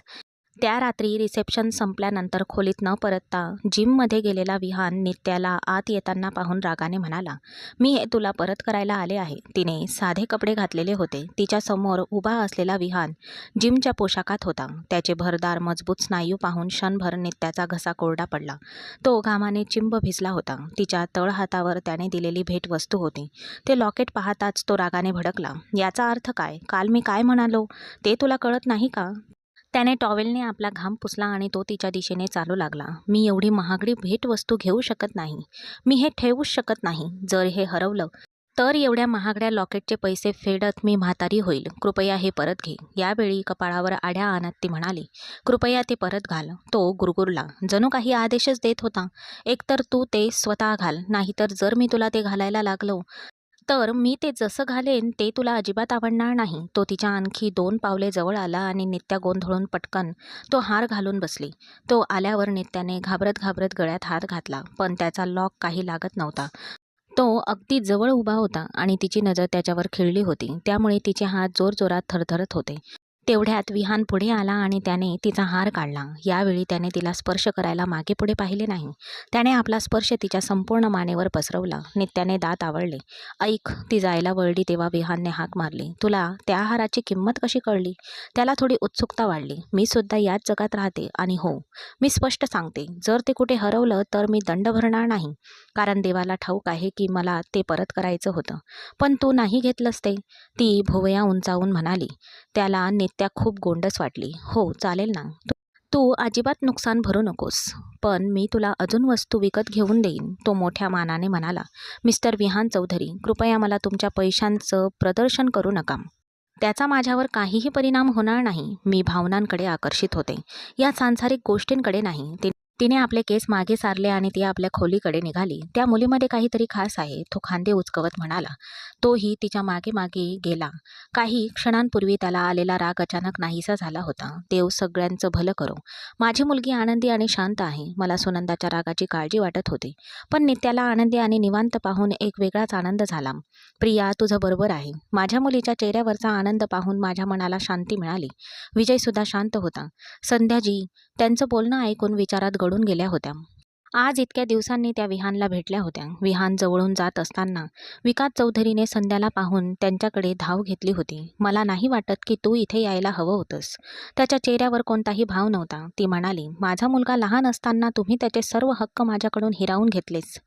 त्या रात्री रिसेप्शन संपल्यानंतर खोलीत न परतता जिममध्ये गेलेला विहान नित्याला आत येताना पाहून रागाने म्हणाला, मी हे तुला परत करायला आले आहे. तिने साधे कपडे घातलेले होते. तिच्यासमोर उभा असलेला विहान जिमच्या पोशाखात होता. त्याचे भरदार मजबूत स्नायू पाहून क्षणभर नित्याचा घसा कोरडा पडला. तो घामाने चिंब भिजला होता. तिच्या तळहातावर त्याने दिलेली भेटवस्तू होती. ते लॉकेट पाहताच तो रागाने भडकला. याचा अर्थ काय? काल मी काय म्हणालो ते तुला कळत नाही का? त्याने टॉवेलने आपला घाम पुसला आणि तो तिच्या दिशेने चालू लागला. मी एवढी महागडी भेटवस्तू घेऊ शकत नाही. मी हे ठेवूच शकत नाही. जर हे हरवलं तर एवढ्या महागड्या लॉकेटचे पैसे फेडत मी म्हातारी होईल. कृपया हे परत घे. यावेळी कपाळावर आड्या आणत ती म्हणाली, कृपया ते परत घाल. तो गुरगुरला, जणू काही आदेशच देत होता. एकतर तू ते स्वतः घाल, नाहीतर जर मी तुला ते घालायला लागलो तर मी ते जसं घालेन ते तुला अजिबात आवडणार नाही. तो तिच्या आणखी 2 पावले जवळ आला आणि नित्या गोंधळून पटकन तो हार घालून बसली. तो आल्यावर नित्याने घाबरत घाबरत गळ्यात हात घातला, पण त्याचा लॉक काही लागत नव्हता. तो अगदी जवळ उभा होता आणि तिची नजर त्याच्यावर खिळली होती. त्यामुळे तिचे हात जोरजोरात थरथरत होते. तेवढ्यात विहान पुढे आला आणि त्याने तिचा हार काढला. यावेळी त्याने तिला स्पर्श करायला मागे पुढे पाहिले नाही. त्याने आपला स्पर्श तिच्या संपूर्ण मानेवर पसरवला. नित्याने दात आवळले. ऐक, ती जायला वळली तेव्हा विहानने हाक मारली, तुला त्या हाराची किंमत कशी कळली? त्याला थोडी उत्सुकता वाढली. मी सुद्धा याच जगात राहते आणि हो, मी स्पष्ट सांगते, जर ते कुठे हरवलं तर मी दंड भरणार नाही. कारण देवाला ठाऊक आहे की मला ते परत करायचं होतं. पण तू नाही घेतलंस ते, ती भुवया उंचावून म्हणाली. त्याला नित्या खूप गोंडस वाटली. हो चालेल ना, तू अजिबात नुकसान भरू नकोस. पण मी तुला अजून वस्तू विकत घेऊन देईन. तो मोठ्या मानाने म्हणाला. मिस्टर विहान चौधरी, कृपया मला तुमच्या पैशांचं प्रदर्शन करू नका. त्याचा माझ्यावर काहीही परिणाम होणार नाही. मी भावनांकडे आकर्षित होते, या सांसारिक गोष्टींकडे नाही. तिने आपले केस मागे सारले आणि ती आपल्या खोलीकडे निघाली. त्या मुलीमध्ये काहीतरी खास आहे, तो खांदे उचकवत म्हणाला. तोही तिच्या मागे मागे गेला. काही क्षणांपूर्वी त्याला आलेला राग अचानक नाहीसा झाला होता. देव सगळ्यांचं भलं करो. माझी मुलगी आनंदी आणि शांत आहे. मला सुनंदाच्या रागाची काळजी वाटत होती, पण नित्याला आनंदी आणि निवांत पाहून एक वेगळाच आनंद झाला. प्रिया, तुझं बरोबर आहे. माझ्या मुलीच्या चेहऱ्यावरचा आनंद पाहून माझ्या मनाला शांती मिळाली. विजयसुद्धा शांत होता. संध्याजी त्यांचं बोलणं ऐकून विचारात गळून गेल्या होत्या. आज इतक्या दिवसांनी त्या विहानला भेटल्या होत्या. विहान जवळून जात असताना विकास चौधरीने संध्याला पाहून त्यांच्याकडे धाव घेतली होती. मला नाही वाटत की तू इथे यायला हवं होतंस. त्याच्या चेहऱ्यावर कोणताही भाव नव्हता. ती म्हणाली, माझा मुलगा लहान असताना तुम्ही त्याचे सर्व हक्क माझ्याकडून हिरावून घेतलेस.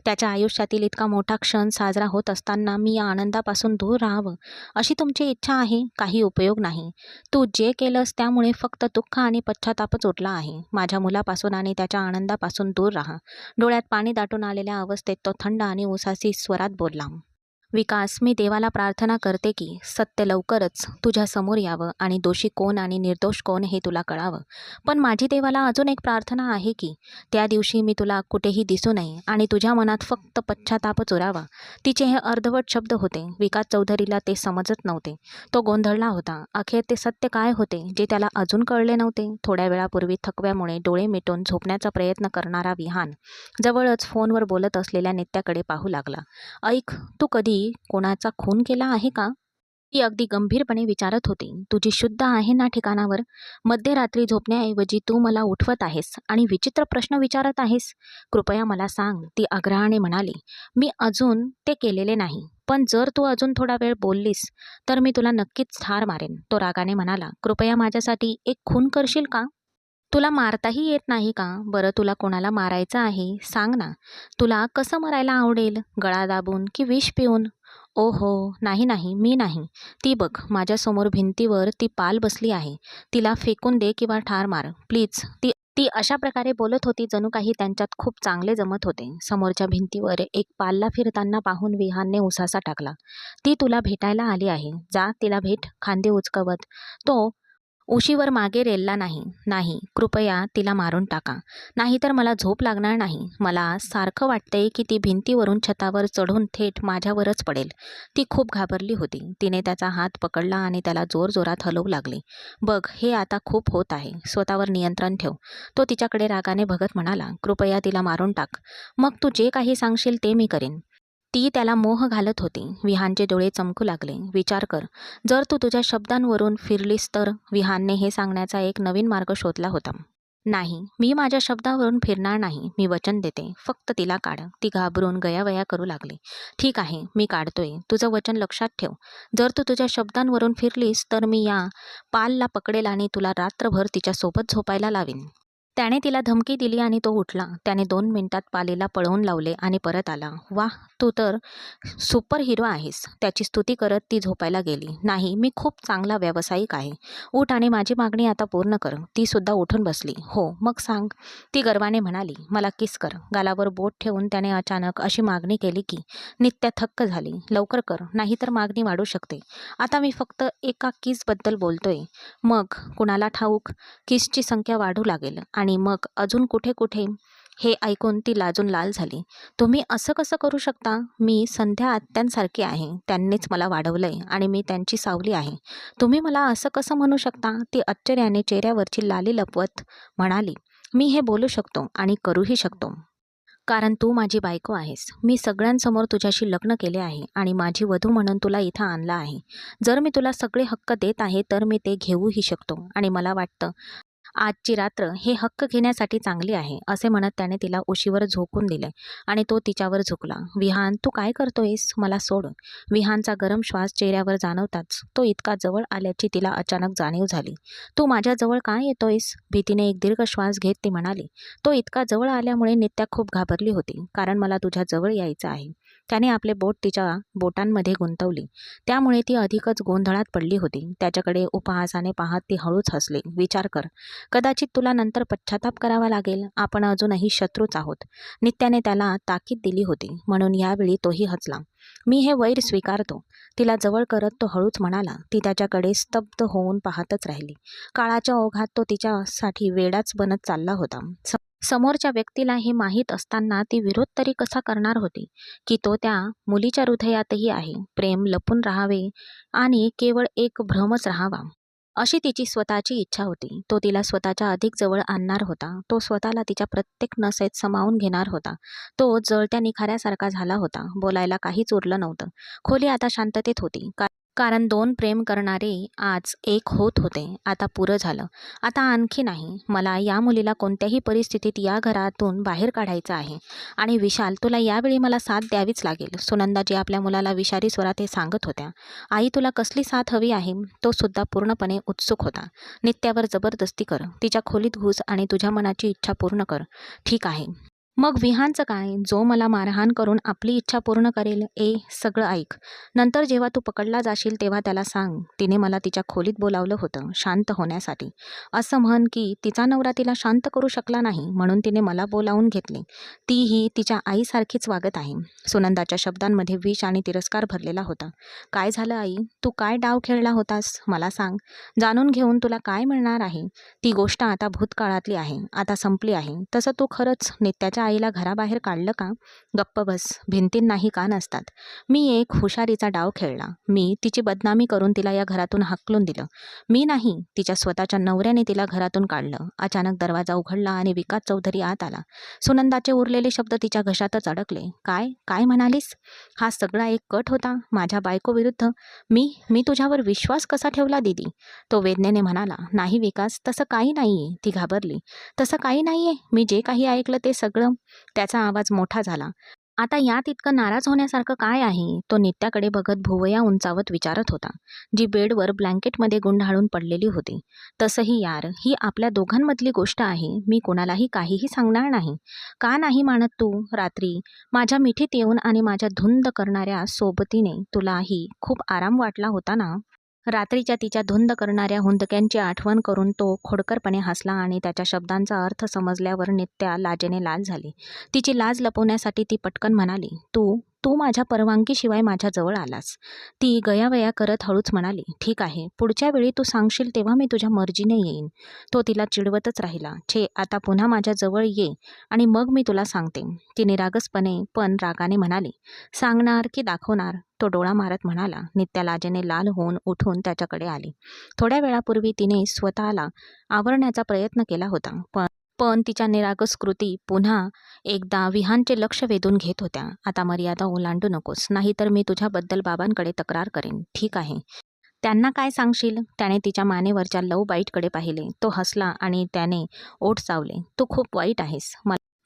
त्याच्या आयुष्यातील इतका मोठा क्षण साजरा होत असताना मी या आनंदापासून दूर राहावं अशी तुमची इच्छा आहे? काही उपयोग नाही. तू जे केलंस त्यामुळे फक्त दुःख आणि पश्चातापच उरला आहे. माझ्या मुलापासून आणि त्याच्या आनंदापासून दूर राहा. डोळ्यात पाणी दाटून आलेल्या अवस्थेत तो थंड आणि उसासी स्वरात बोलला. विकास, मी देवाला प्रार्थना करते की सत्य लवकरच तुझ्या समोर यावं आणि दोषी कोण आणि निर्दोष कोण हे तुला कळावं. पण माझी देवाला अजून एक प्रार्थना आहे की त्या दिवशी मी तुला कुठेही दिसू नये आणि तुझ्या मनात फक्त पश्चातापच उरावा. तिचे हे अर्धवट शब्द होते. विकास चौधरीला ते समजत नव्हते. तो गोंधळला होता. अखेर ते सत्य काय होते जे त्याला अजून कळले नव्हते? थोड्या वेळापूर्वी थकव्यामुळे डोळे मिटून झोपण्याचा प्रयत्न करणारा विहान जवळच फोनवर बोलत असलेल्या नित्याकडे पाहू लागला. ऐक, तू कधी कोणाचा खून केला आहे का? ती अगदी गंभीरपणे विचारत होती. तुझी शुद्ध आहे ना ठिकाणावर? मध्यरात्री झोपण्याऐवजी तू मला उठवत आहेस आणि विचित्र प्रश्न विचारत आहेस. कृपया मला सांग, ती आग्रहाने म्हणाली. मी अजून ते केलेले नाही, पण जर तू अजून थोडा वेळ बोललीस तर मी तुला नक्कीच ठार मारेन. तो रागाने म्हणाला. कृपया माझ्यासाठी एक खून करशील का? तुला मारताही येत नाही का? बरं, तुला कोणाला मारायचं आहे सांग ना. तुला कसं मरायला आवडेल? गळा दाबून की विष पिऊन? ओहो, नाही नाही, मी नाही. ती बघ, माझ्यासमोर भिंतीवर ती पाल बसली आहे. तिला फेकून दे किंवा ठार मार प्लीज. ती ती अशा प्रकारे बोलत होती जणू काही त्यांच्यात खूप चांगले जमत होते. समोरच्या भिंतीवर एक पालला फिरताना पाहून विहानने उसासा टाकला. ती तुला भेटायला आली आहे. जा तिला भेट. खांदे उचकवत तो उशीवर मागे रेलला नाही. नाही, कृपया तिला मारून टाका, नाहीतर मला झोप लागणार नाही. मला सारखं वाटतंय की ती भिंतीवरून छतावर चढून थेट माझ्यावरच पडेल. ती खूप घाबरली होती. तिने त्याचा हात पकडला आणि त्याला जोरजोरात हलवू लागली. बघ, हे आता खूप होत आहे. स्वतःवर नियंत्रण ठेव. तो तिच्याकडे रागाने बघत म्हणाला. कृपया तिला मारून टाक. मग तू जे काही सांगशील ते मी करेन. ती त्याला मोह घालत होती. विहानचे डोळे चमकू लागले. विचार कर, जर तू तुझ्या शब्दांवरून फिरलीस तर. विहानने हे सांगण्याचा एक नवीन मार्ग शोधला होता. नाही, मी माझ्या शब्दावरून फिरणार नाही. मी वचन देते. फक्त तिला काढ. ती घाबरून गयावया करू लागली. ठीक आहे, मी काढतोय. तुझं वचन लक्षात ठेव. जर तू तुझ्या शब्दांवरून फिरलीस तर मी या पालला पकडेल आणि तुला रात्रभर तिच्यासोबत झोपायला लावीन. त्याने तिला धमकी दिली आणि तो उठला. त्याने 2 मिनिटात पालीला पळवून लावले आणि परत आला. वाह, तू तर सुपर हिरो आहेस. त्याची स्तुती करत ती झोपायला गेली. नाही, मी खूप चांगला व्यावसायिक आहे. उठ आणि माझी मागणी आता पूर्ण कर. ती सुद्धा उठून बसली. हो, मग सांग. ती गर्वाने म्हणाली. मला किस कर. गालावर बोट ठेवून त्याने अचानक अशी मागणी केली की नित्या थक्क झाली. लवकर कर, नाहीतर मागणी वाढू शकते. आता मी फक्त एका किसबद्दल बोलतोय. मग कुणाला ठाऊक, किसची संख्या वाढू लागेल आणि मग अजून कुठे कुठे. हे ऐकून ती लाजून लाल झाली. तुम्ही असं कसं करू शकता? मी संध्या आत्यांसारखी आहे. त्यांनीच मला वाढवलंय आणि मी त्यांची सावली आहे. तुम्ही मला असं कसं म्हणू शकता? ती आश्चर्याने चेहऱ्यावरची लाली लपवत म्हणाली. मी हे बोलू शकतो आणि करूही शकतो. कारण तू माझी बायको आहेस. मी सगळ्यांसमोर तुझ्याशी लग्न केले आहे आणि माझी वधू म्हणून तुला इथं आणलं आहे. जर मी तुला सगळे हक्क देत आहे तर मी ते घेऊही शकतो आणि मला वाटतं आजची रात्र हे हक्क घेण्यासाठी चांगली आहे, असे म्हणत त्याने तिला उशीवर झोकून दिले आणि तो तिच्यावर झुकला. विहान, तू काय करतोयस? मला सोड. विहानचा गरम श्वास चेहऱ्यावर जाणवताच तो इतका जवळ आल्याची तिला अचानक जाणीव झाली. तू माझ्याजवळ काय येतोयस? भीतीने एक दीर्घ श्वास घेत ती म्हणाली. तो इतका जवळ आल्यामुळे नित्या खूप घाबरली होती. कारण मला तुझ्या जवळ यायचं आहे. त्याने आपले बोट तिच्या बोटांमध्ये गुंतवली. त्यामुळे ती अधिकच गोंधळात पडली होती. त्याच्याकडे उपहासाने पाहत ती हळूच हसली. विचार कर, कदाचित तुला नंतर पश्चाताप करावा लागेल. आपण अजूनही शत्रूच आहोत. नित्याने त्याला ताकीद दिली होती, म्हणून यावेळी तोही हसला. मी हे वैर स्वीकारतो. तिला जवळ करत तो हळूच म्हणाला. ती त्याच्याकडे स्तब्ध होऊन पाहतच राहिली. काळाच्या ओघात तो तिच्यासाठी वेडाच बनत चालला होता. समोरच्या व्यक्तीला हे माहीत असताना ती विरोध तरी कसा करणार होती की तो त्या मुलीच्या हृदयातही आहे. प्रेम लपून राहावे आणि केवळ एक भ्रमच राहावा, अशी तिची स्वतःची इच्छा होती. तो तिला स्वतःच्या अधिक जवळ आणणार होता. तो स्वतःला तिच्या प्रत्येक नसेत सामावून घेणार होता. तो जळत्या निखाऱ्यासारखा झाला होता. बोलायला काहीच उरलं नव्हतं. खोली आता शांततेत होती. कारण 2 प्रेम करणारे आज एक होत होते. आता पुरं झालं. आता आणखी नाही. मला या मुलीला कोणत्याही परिस्थितीत या घरातून बाहेर काढायचं आहे. आणि विशाल, तुला यावेळी मला साथ द्यावीच लागेल. सुनंदाजी आपल्या मुलाला विषारी स्वरात हे सांगत होत्या. आई, तुला कसली साथ हवी आहे? तो सुद्धा पूर्णपणे उत्सुक होता. नित्यावर जबरदस्ती कर. तिच्या खोलीत घुस आणि तुझ्या मनाची इच्छा पूर्ण कर. ठीक आहे. मग विहानचं काय? जो मला मारहाण करून आपली इच्छा पूर्ण करेल. सगळं ऐक. नंतर जेव्हा तू पकडला जाशील तेव्हा त्याला सांग, तिने मला तिच्या खोलीत बोलावलं होतं शांत होण्यासाठी. असं म्हण की तिचा नवरा तिला शांत करू शकला नाही म्हणून तिने मला बोलावून घेतले. तीही तिच्या आईसारखीच वागत आहे. सुनंदाच्या शब्दांमध्ये विष आणि तिरस्कार भरलेला होता. काय झालं आई? तू काय डाव खेळला होतास? मला सांग. जाणून घेऊन तुला काय मिळणार आहे? ती गोष्ट आता भूतकाळातली आहे. आता संपली आहे. तसं तू खरंच नित्याच्या आईला घराबाहेर काढलं का? गप्प बस. भिंतींनाही कान असतात. मी एक हुशारीचा डाव खेळला. मी तिची बदनामी करून तिला या घरातून हाकलून दिलं. मी नाही, तिच्या स्वतःच्या नवऱ्याने तिला घरातून काढलं. अचानक दरवाजा उघडला आणि विकास चौधरी आत आला. सुनंदाचे उरलेले शब्द तिच्या घशातच अडकले. काय काय म्हणालीस? हा सगळा एक कट होता माझ्या बायको विरुद्ध? मी तुझ्यावर विश्वास कसा ठेवला दीदी? तो वेदनेने म्हणाला. नाही विकास, तसं काही नाहीये. ती घाबरली. तसं काही नाहीये. मी जे काही ऐकलं ते सगळं. त्याचा आवाज मोठा झाला. आता यात इतकं नाराज होण्यासारखं काय आहे? तो नित्याकडे बघत भुवया उंचावत विचारत होता, जी बेडवर ब्लँकेटमध्ये गुंडाळून पडलेली होती. तसंही यार, ही आपल्या दोघांमधली गोष्ट आहे. मी कोणालाही काहीही सांगणार नाही. का नाही मानत तू? रात्री माझ्या मिठीत येऊन आणि माझ्या धुंद करणाऱ्या सोबतीने तुलाही खूप आराम वाटला होता ना? रात्रीच्या तिच्या धुंद करणाऱ्या हुंदक्यांची आठवण करून तो खोडकरपणे हसला आणि त्याच्या शब्दांचा अर्थ समजल्यावर नित्या लाजेने लाल झाली. तिची लाज लपवण्यासाठी ती पटकन म्हणाली, तू तू माझ्या परवानगीशिवाय माझ्याजवळ आलास. ती गयावया करत हळूच म्हणाली, ठीक आहे, पुढच्या वेळी तू सांगशील तेव्हा मी तुझ्या मर्जीने येईन. तो तिला चिडवतच राहिला. छे, आता पुन्हा माझ्याजवळ ये आणि मग मी तुला सांगते. ती निरागसपणे पण रागाने म्हणाली, सांगणार की दाखवणार? तो डोळा मारत म्हणाला. नित्या लाजेने लाल होऊन उठून त्याच्याकडे आली. थोड्या वेळापूर्वी तिने स्वतःला आवरण्याचा प्रयत्न केला होता, पण तिच्या निरागस कृती पुन्हा एकदा विहानचे लक्ष वेधून घेत होत्या. आता मर्यादा ओलांडू नकोस, नाहीतर मी तुझ्याबद्दल बाबांकडे तक्रार करेन. ठीक आहे? त्यांना काय सांगशील? त्याने तिच्या मानेवरच्या लव बाईटकडे पाहिले. तो हसला आणि त्याने ओठ चावले. तू खूप वाईट आहेस.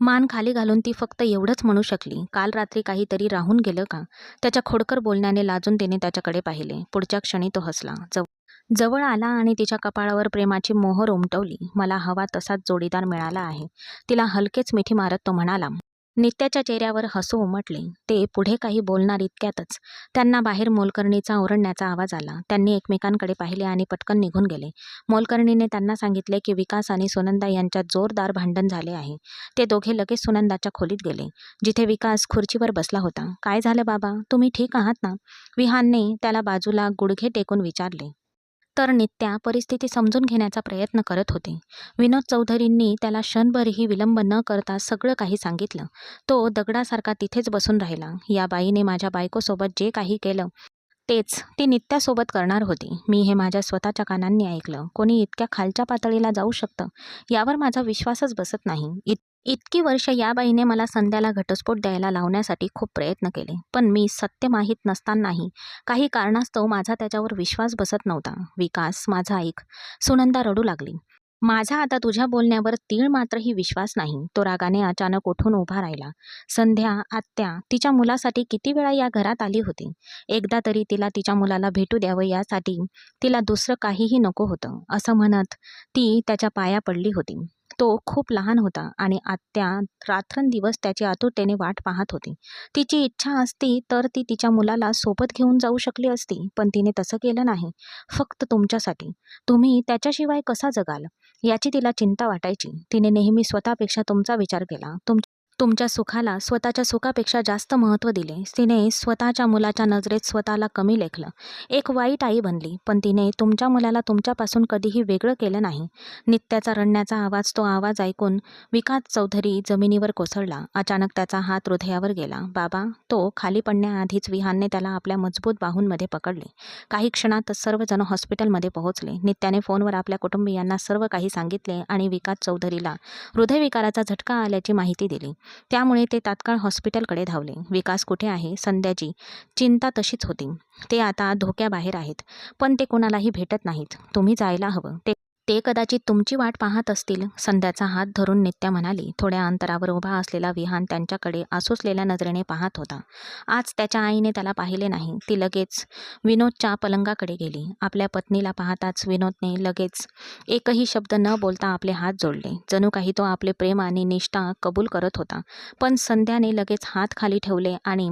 मान खाली घालून ती फक्त एवढंच म्हणू शकली, काल रात्री काहीतरी राहून गेलं का? त्याच्या खोडकर बोलण्याने लाजून तिने त्याच्याकडे पाहिले. पुढच्या क्षणी तो हसला. जवळ आला आणि तिच्या कपाळावर प्रेमाची मोहर उमटवली. मला हवा तसाच जोडीदार मिळाला आहे. तिला हलकेच मिठी मारत तो म्हणाला. नित्याच्या चेहऱ्यावर हसू उमटले. ते पुढे काही बोलणार इतक्यातच त्यांना बाहेर मोलकर्णीचा ओरडण्याचा आवाज आला. त्यांनी एकमेकांकडे पाहिले आणि पटकन निघून गेले. मोलकर्णीने त्यांना सांगितले की विकास आणि सुनंदा यांच्यात जोरदार भांडण झाले आहे. ते दोघे लगेच सुनंदाच्या खोलीत गेले, जिथे विकास खुर्चीवर बसला होता. काय झालं बाबा, तुम्ही ठीक आहात ना? विहानने त्याला बाजूला गुडघे टेकून विचारले. तर नित्या परिस्थिती समजून घेण्याचा प्रयत्न करत होते. विनोद चौधरींनी त्याला क्षणभरही विलंब न करता सगळं काही सांगितलं. तो दगडासारखा तिथेच बसून राहिला. या बाईने माझ्या बायकोसोबत जे काही केलं तेच ती नित्यासोबत करणार होती. मी हे माझ्या स्वतःच्या कानांनी ऐकलं. कोणी इतक्या खालच्या पातळीला जाऊ शकतं यावर माझा विश्वासच बसत नाही. इतकी वर्ष या बाईने मला संध्याला घटस्फोट द्यायला लावण्यासाठी खूप प्रयत्न केले, पण मी सत्य माहीत नसतानाही काही कारणास्तव माझा त्याच्यावर विश्वास बसत नव्हता. विकास, माझा ऐक. सुनंदा रडू लागली. माझा आता तुझ्या बोलण्यावर तीळ मात्रही विश्वास नाही. तो रागाने अचानक उठून उभा राहिला. संध्या, आत्या तिच्या मुलासाठी किती वेळा या घरात आली होती. एकदा तरी तिला तिच्या मुलाला भेटू द्यावं यासाठी तिला दुसरं काहीही नको होतं, असं म्हणत ती त्याच्या पाया पडली होती. तो खूप लहान होता आणि आत्या रात्रंदिवस त्याची आतुरतेने वाट पाहत होती. तिची इच्छा असती तर ती तिच्या मुलाला सोबत घेऊन जाऊ शकली असती, पण तिने तसं केलं नाही. फक्त तुमच्यासाठी. तुम्ही त्याच्याशिवाय कसा जगाल याची तिला चिंता वाटायची. तिने नेहमी स्वतःपेक्षा तुमचा विचार केला. तुमच्या सुखाला स्वतःच्या सुखापेक्षा जास्त महत्त्व दिले. तिने स्वतःच्या मुलाच्या नजरेत स्वतःला कमी लेखलं. एक वाईट आई बनली, पण तिने तुमच्या मुलाला तुमच्यापासून कधीही वेगळं केलं नाही. नित्याचा रडण्याचा आवाज, तो आवाज ऐकून विकास चौधरी जमिनीवर कोसळला. अचानक त्याचा हात हृदयावर गेला. बाबा, तो खाली पडण्याआधीच विहानने त्याला आपल्या मजबूत बाहूंमध्ये पकडले. काही क्षणातच सर्वजण हॉस्पिटलमध्ये पोहोचले. नित्याने फोनवर आपल्या कुटुंबियांना सर्व काही सांगितले आणि विकास चौधरीला हृदयविकाराचा झटका आल्याची माहिती दिली. त्यामुळे ते तात्काळ हॉस्पिटलकडे धावले. विकास कुठे आहे? संध्याची चिंता तशीच होती. ते आता धोक्याबाहेर आहेत, पण ते कोणालाही भेटत नाहीत. तुम्ही जायला हवं. ते कदाचित तुमची वाट पाहत असतील. संध्याचा हात धरून नित्या म्हणाली. थोड्या अंतरावर उभा असलेला विहान त्यांच्याकडे आसुसलेल्या नजरेने पाहत होता. आज त्याच्या आईने त्याला पाहिले नाही. ती लगेच विनोदच्या पलंगाकडे गेली. आपल्या पत्नीला पाहताच विनोदने लगेच एकही शब्द न बोलता आपले हात जोडले. जणू काही तो आपले प्रेम आणि निष्ठा कबूल करत होता. पण संध्याने लगेच हात खाली ठेवले आणि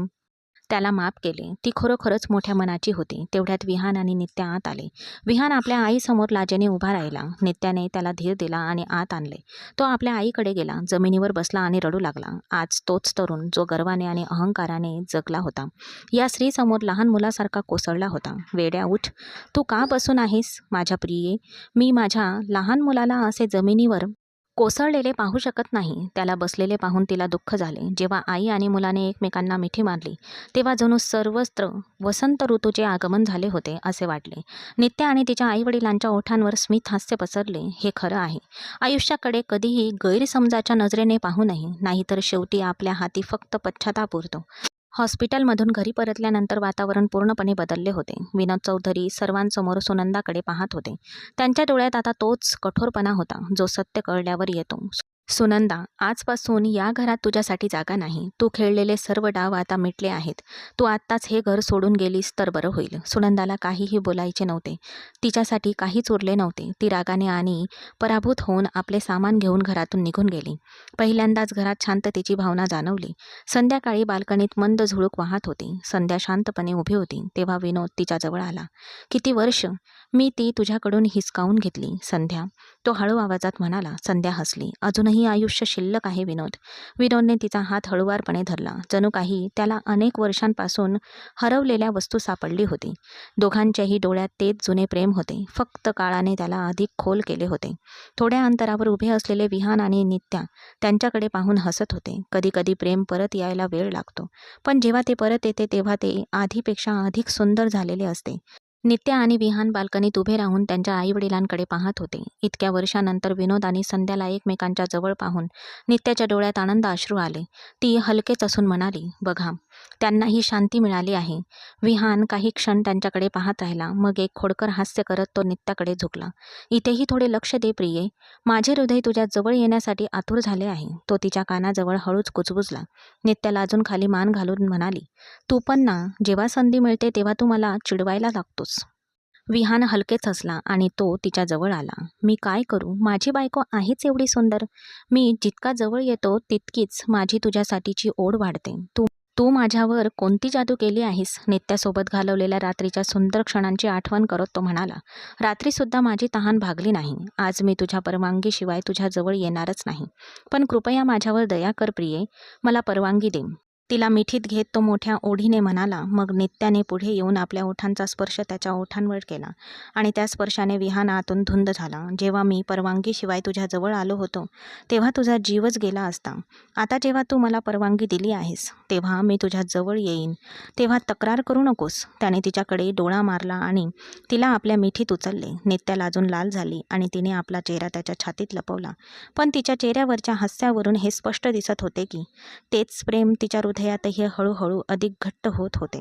त्याला माफ केले. ती खरोखरच मोठ्या मनाची होती. तेवढ्यात विहान आणि नित्या आत आले. विहान आपल्या आईसमोर लाजेने उभा राहिला. नित्याने त्याला धीर दिला आणि आत आणले. तो आपल्या आईकडे गेला, जमिनीवर बसला आणि रडू लागला. आज तोच तरुण जो गर्वाने आणि अहंकाराने जगला होता, या स्त्रीसमोर लहान मुलासारखा कोसळला होता. वेड्या, उठ. तू का बसून आहेस माझ्या प्रिये? मी माझ्या लहान मुलाला असे जमिनीवर कोसळलेले पाहू शकत नाही. त्याला बसलेले पाहून तिला दुःख झाले. जेव्हा आई आणि मुलाने एकमेकांना मिठी मारली, तेव्हा जणू सर्वत्र वसंत ऋतूचे आगमन झाले होते असे वाटले. नित्या आणि तिच्या आईवडिलांच्या ओठांवर स्मित हास्य पसरले. हे खरं आहे. आयुष्याकडे कधीही गैरसमजाच्या नजरेने पाहू नये, नाहीतर शेवटी आपल्या हाती फक्त पश्चाताप उरतो. हॉस्पिटलमधून घरी परतल्यानंतर वातावरण पूर्णपणे बदलले होते. विनोद चौधरी सर्वांसमोर सुनंदाकडे पाहत होते. त्यांच्या डोळ्यात आता तोच कठोरपणा होता जो सत्य कळल्यावर येतो. सुनंदा, आजपासून या घरात तुझ्यासाठी जागा नाही. तू खेळलेले सर्व डाव आता मिटले आहेत. तू आत्ताच हे घर सोडून गेलीस तर बरं होईल. सुनंदाला काहीही बोलायचे नव्हते. तिच्यासाठी काहीच उरले नव्हते. ती रागाने आणि पराभूत होऊन आपले सामान घेऊन घरातून निघून गेली. पहिल्यांदाच घरात शांततेची भावना जाणवली. संध्याकाळी बाल्कनीत मंद झुळूक वाहत होती. संध्या शांतपणे उभी होती. तेव्हा विनोद तिच्याजवळ आला. किती वर्ष मी ती तुझ्याकडून हिसकावून घेतली संध्या, तो हळू आवाजात म्हणाला. संध्या हसली. अजूनही आयुष्य शिल्लक आहे विनोद. विनोदने तिचा हात हळुवारपणे धरला. जणू काही त्याला अनेक वर्षांपासून हरवलेल्या वस्तू सापडली होती. दोघांच्याही डोळ्यात तेच जुने प्रेम होते, फक्त काळाने त्याला अधिक खोल केले होते. थोड्या अंतरावर उभे असलेले विहान आणि नित्या त्यांच्याकडे पाहून हसत होते. कधी कधी प्रेम परत यायला वेळ लागतो, पण जेव्हा ते परत येते तेव्हा ते आधीपेक्षा अधिक सुंदर झालेले असते. नित्या आणि विहान बाल्कनीत उभे राहून त्यांच्या आईवडिलांकडे पाहत होते. इतक्या वर्षानंतर विनोद आणि संध्याला एकमेकांच्या जवळ पाहून नित्याच्या डोळ्यात आनंद अश्रू आले. ती हलकेच असून म्हणाली, बघा, त्यांनाही शांती मिळाली आहे. विहान काही क्षण त्यांच्याकडे पाहत राहिला. मग एक खोडकर हास्य करत तो नित्याकडे झुकला. इथेही थोडे लक्ष दे प्रिये. माझे हृदय तुझ्या जवळ येण्यासाठी आतुर झाले आहे. तो तिच्या कानाजवळ हळूच कुजबुजला. नित्याला अजून खाली मान घालून म्हणाली, तू पण ना, जेव्हा संधी मिळते तेव्हा तू मला चिडवायला लागतोस. विहान हलकेच हसला आणि तो तिच्या जवळ आला. मी काय करू, माझी बायको आहेच एवढी सुंदर. मी जितका जवळ येतो तितकीच माझी तुझ्यासाठीची ओढ वाढते. तू तू माझ्यावर कोणती जादू केली आहेस? नित्यासोबत घालवलेल्या रात्रीच्या सुंदर क्षणांची आठवण करत तो म्हणाला. रात्रीसुद्धा माझी तहान भागली नाही. आज मी तुझ्या परवानगीशिवाय तुझ्या जवळ येणारच नाही. पण कृपया माझ्यावर दया कर प्रिये. मला परवानगी दे. तिला मिठीत घेत तो मोठ्या ओढीने म्हणाला. मग नित्याने पुढे येऊन आपल्या ओठांचा स्पर्श त्याच्या ओठांवर केला आणि त्या स्पर्शाने विहान आतून धुंद झाला. जेव्हा मी परवानगीशिवाय तुझ्या जवळ आलो होतो तेव्हा तुझा जीवच गेला असता. आता जेव्हा तू मला परवानगी दिली आहेस तेव्हा मी तुझ्या जवळ येईन. तेव्हा तक्रार करू नकोस. त्याने तिच्याकडे डोळा मारला आणि तिला आपल्या मिठीत उचलले. नित्या लाजून लाल झाली आणि तिने आपला चेहरा त्याच्या छातीत लपवला. पण तिच्या चेहऱ्यावरच्या हास्यावरून हे स्पष्ट दिसत होते की तेच प्रेम तिच्या हृदयातही हळूहळू अधिक घट्ट होत होते.